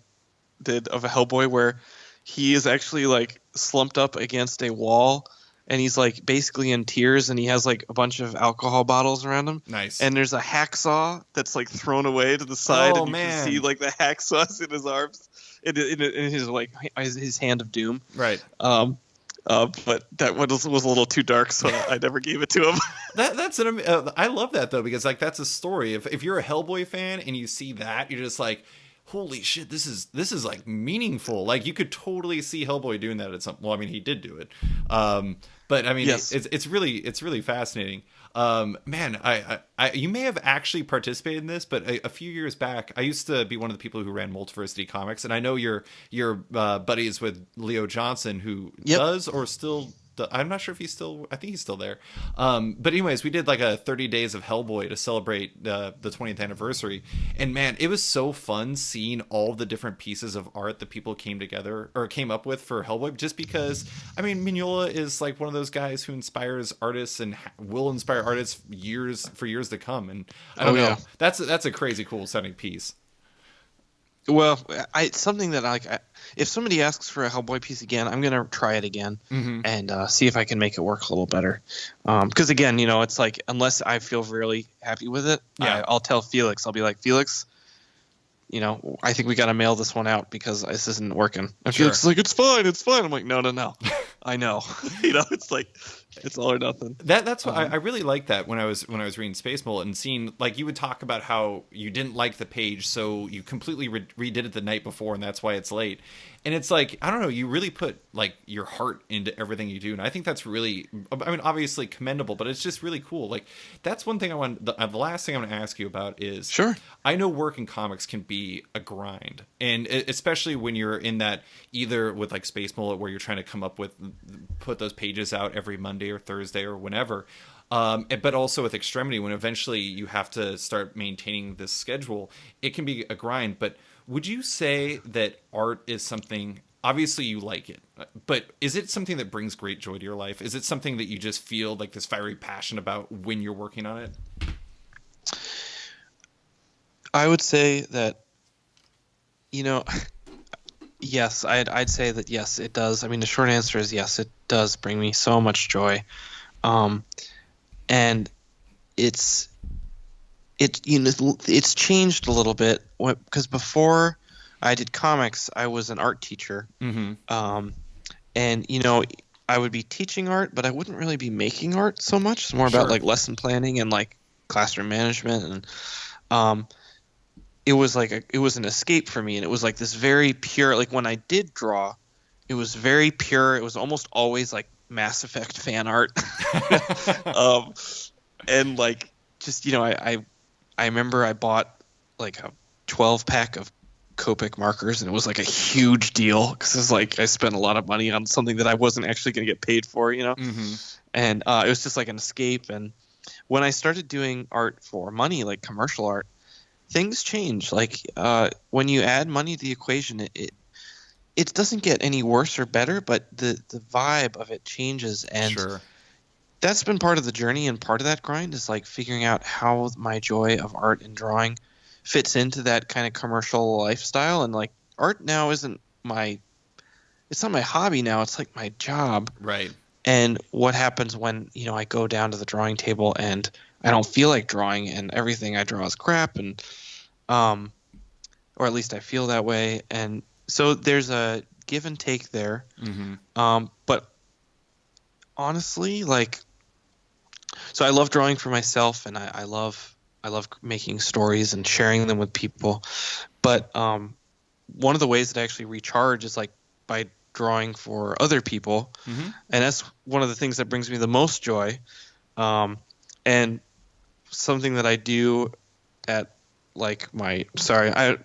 did of a Hellboy where he is actually like slumped up against a wall, and he's like basically in tears, and he has like a bunch of alcohol bottles around him. Nice. And there's a hacksaw that's like thrown away to the side, Oh, and you man. can see like the hacksaws in his arms, in his like his hand of doom. Right. But that one was a little too dark, so I never gave it to him. I love that though, because like that's a story. If you're a Hellboy fan and you see that, you're just like, holy shit, this is like meaningful. Like you could totally see Hellboy doing that at some. Well, I mean, he did do it. But I mean, Yes. it's really fascinating. Man, you may have actually participated in this, but a few years back, I used to be one of the people who ran Multiversity Comics, and I know you're buddies with Leo Johnson, who Yep. does or still. I'm not sure if I think he's still there. But anyways, we did like a 30 days of Hellboy to celebrate the 20th anniversary. And man, it was so fun seeing all the different pieces of art that people came up with for Hellboy, just because, I mean, Mignola is like one of those guys who inspires artists and will inspire artists for years to come. And I don't know. Yeah. That's a crazy cool sounding piece. Well, it's something that if somebody asks for a Hellboy piece again, I'm gonna try it again and see if I can make it work a little better. Because again, it's like unless I feel really happy with it, Yeah. I'll tell Felix. I'll be like, Felix, I think we got to mail this one out because this isn't working. And Sure. Felix is like, it's fine. I'm like, no. I know. It's like it's all or nothing. That's what I really liked that when I was reading Space Mole and seeing, like, you would talk about how you didn't like the page, so you completely redid it the night before, and that's why it's late. And it's like, I don't know, you really put like your heart into everything you do, and I think that's really, I mean, obviously commendable, but it's just really cool. Like, that's one thing I want. The last thing I want to ask you about is, Sure. I know work in comics can be a grind, and especially when you're in that, either with like Space Mullet where you're trying to put those pages out every Monday or Thursday or whenever, but also with Extremity, when eventually you have to start maintaining this schedule, it can be a grind. But would you say that art is something, obviously you like it, but is it something that brings great joy to your life? Is it something that you just feel like this fiery passion about when you're working on it? I would say that, yes, I'd say that yes, it does. I mean, the short answer is yes, it does bring me so much joy, and it's changed a little bit because before I did comics, I was an art teacher, and I would be teaching art, but I wouldn't really be making art so much. It's more about Sure. like lesson planning and like classroom management, and it was an escape for me, and it was like this very pure, like when I did draw, it was very pure. It was almost always like Mass Effect fan art, and like just I remember I bought like a 12-pack of Copic markers, and it was like a huge deal because it's like I spent a lot of money on something that I wasn't actually going to get paid for, and it was just like an escape. And when I started doing art for money, like commercial art, things change. Like when you add money to the equation, it doesn't get any worse or better, but the vibe of it changes. And Sure. that's been part of the journey, and part of that grind is like figuring out how my joy of art and drawing fits into that kind of commercial lifestyle. And like art now isn't my it's not my hobby now, it's like my job. Right. And what happens when, I go down to the drawing table and I don't feel like drawing and everything I draw is crap, and or at least I feel that way. And so there's a give and take there. But honestly, like, so I love drawing for myself, and I love making stories and sharing them with people. But one of the ways that I actually recharge is like by drawing for other people, and that's one of the things that brings me the most joy. And something that I do at like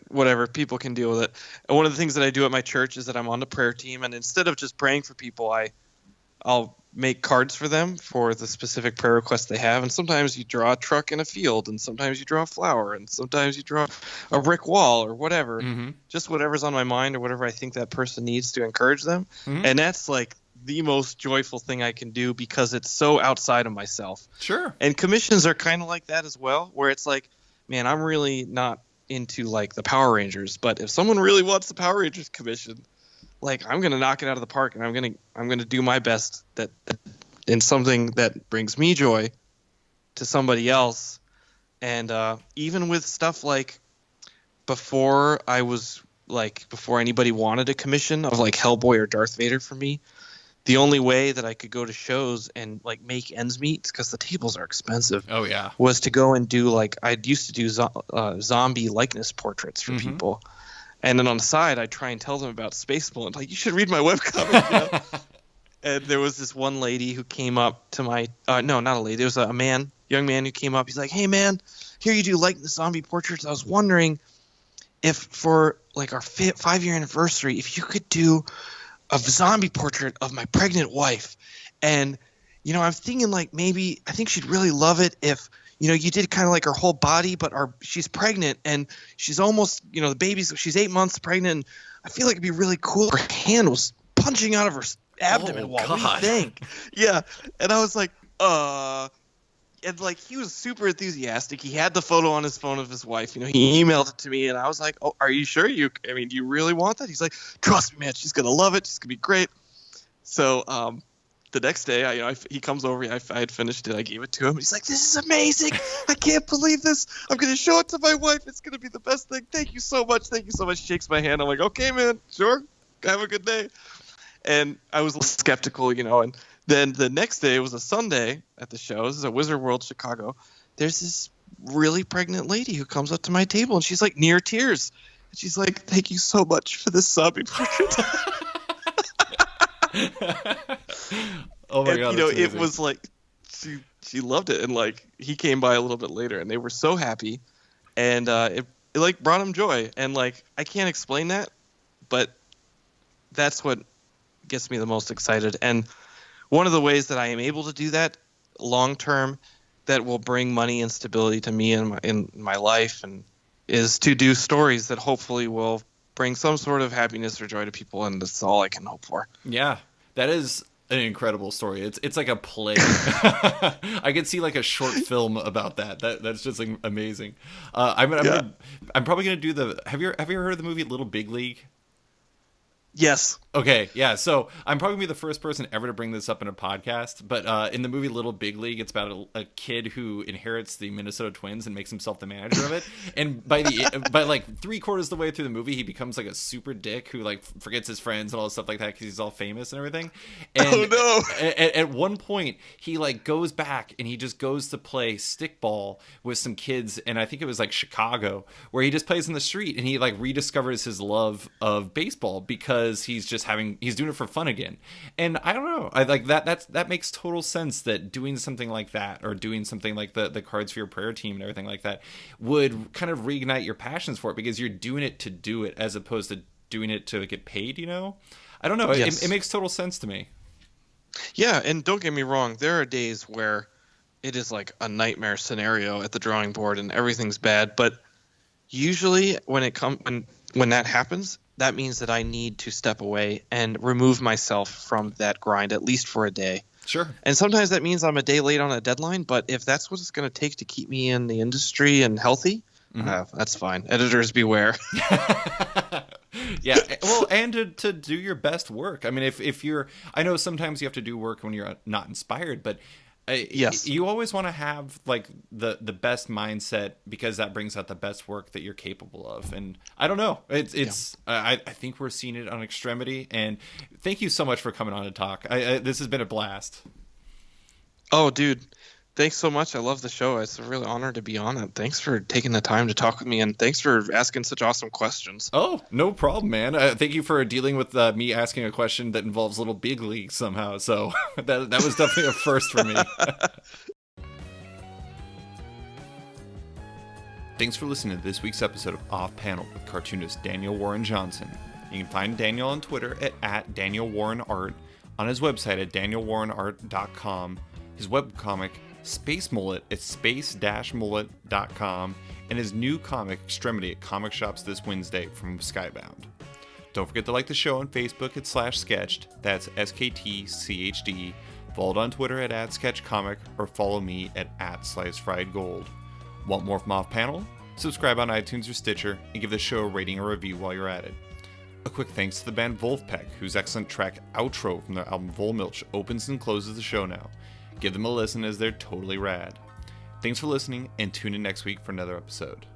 whatever, people can deal with it. And one of the things that I do at my church is that I'm on the prayer team, and instead of just praying for people, I'll make cards for them for the specific prayer requests they have. And sometimes you draw a truck in a field, and sometimes you draw a flower, and sometimes you draw a brick wall or whatever, just whatever's on my mind or whatever I think that person needs to encourage them. And that's like the most joyful thing I can do, because it's so outside of myself. Sure. And commissions are kind of like that as well, where it's like, man, I'm really not into like the Power Rangers, but if someone really wants the Power Rangers commission, like, I'm gonna knock it out of the park, and I'm gonna do my best that in something that brings me joy to somebody else. And even with stuff like before anybody wanted a commission of like Hellboy or Darth Vader for me, the only way that I could go to shows and like make ends meet, because the tables are expensive. Oh yeah. Was to go and do like, I used to do zombie likeness portraits for people. And then on the side, I try and tell them about Spaceballs. Like, you should read my webcomic, Jeff. And there was this one lady who came up to my no, not a lady. There was a young man who came up. He's like, "Hey, man, here you do likeness zombie portraits. I was wondering if for like our 5-year anniversary, if you could do a zombie portrait of my pregnant wife." And I'm thinking like, maybe I think she'd really love it if you did kind of like her whole body, but she's pregnant and she's almost, she's 8 months pregnant. And I feel like it'd be really cool if her hand was punching out of her abdomen. What do you think? Yeah. And I was like, and like, he was super enthusiastic. He had the photo on his phone of his wife. He emailed it to me, and I was like, "Oh, are you sure? Do you really want that?" He's like, "Trust me, man. She's gonna love it. She's gonna be great." So, the next day, he comes over. I had finished it. I gave it to him. He's like, "This is amazing. I can't believe this. I'm going to show it to my wife. It's going to be the best thing. Thank you so much. Thank you so much." He shakes my hand. I'm like, "Okay, man. Sure. Have a good day." And I was a little skeptical, and then the next day, it was a Sunday at the show. This is a Wizard World Chicago. There's this really pregnant lady who comes up to my table, and she's like near tears. And she's like, "Thank you so much for this zombie portrait." Oh my god! It was like she loved it, and like he came by a little bit later, and they were so happy, and it like brought him joy, and like I can't explain that, but that's what gets me the most excited. And one of the ways that I am able to do that long term, that will bring money and stability to me in my life, and is to do stories that hopefully will bring some sort of happiness or joy to people, and that's all I can hope for. Yeah, that is an incredible story. It's like a play. I could see like a short film about that. That's just like amazing. I'm probably gonna do the. Have you ever heard of the movie Little Big League? Yes. Okay, yeah. So I'm probably gonna be the first person ever to bring this up in a podcast. But in the movie Little Big League, it's about a kid who inherits the Minnesota Twins and makes himself the manager of it. And by like 3/4 of the way through the movie, he becomes like a super dick who like forgets his friends and all this stuff like that because he's all famous and everything. And oh no! At one point, he like goes back and he just goes to play stickball with some kids, and I think it was like Chicago, where he just plays in the street and he like rediscovers his love of baseball because he's doing it for fun again. And I don't know, I like that makes total sense, that doing something like that, or doing something like the cards for your prayer team and everything like that, would kind of reignite your passions for it, because you're doing it to do it as opposed to doing it to get paid. I don't know. Yes. It makes total sense to me. Yeah, and don't get me wrong, there are days where it is like a nightmare scenario at the drawing board and everything's bad, but usually when that happens, that means that I need to step away and remove myself from that grind at least for a day. Sure. And sometimes that means I'm a day late on a deadline, but if that's what it's going to take to keep me in the industry and healthy, that's fine. Editors beware. Yeah, well, and to do your best work. I mean, if you're, I know sometimes you have to do work when you're not inspired, but Yes. you always want to have like the best mindset, because that brings out the best work that you're capable of. And I don't know, it's I think we're seeing it on Extremity. And thank you so much for coming on to talk. This has been a blast. Oh, dude. Thanks so much. I love the show. It's a real honor to be on it. Thanks for taking the time to talk with me, and thanks for asking such awesome questions. Oh, no problem, man. Thank you for dealing with me asking a question that involves little big leagues somehow. So that was definitely a first for me. Thanks for listening to this week's episode of Off Panel with cartoonist Daniel Warren Johnson. You can find Daniel on Twitter at DanielWarrenArt, on his website at DanielWarrenArt.com, his webcomic Space Mullet at space-mullet.com, and his new comic Extremity at comic shops this Wednesday from Skybound. Don't forget to like the show on Facebook at /sketched, that's SKTCHD, follow it on Twitter at @sketchcomic, or follow me at @slicefriedgold. Want more from Off Panel? Subscribe on iTunes or Stitcher, and give the show a rating or review while you're at it. A quick thanks to the band Wolfpack, whose excellent track Outro from their album Volmilch opens and closes the show now. Give them a listen, as they're totally rad. Thanks for listening, and tune in next week for another episode.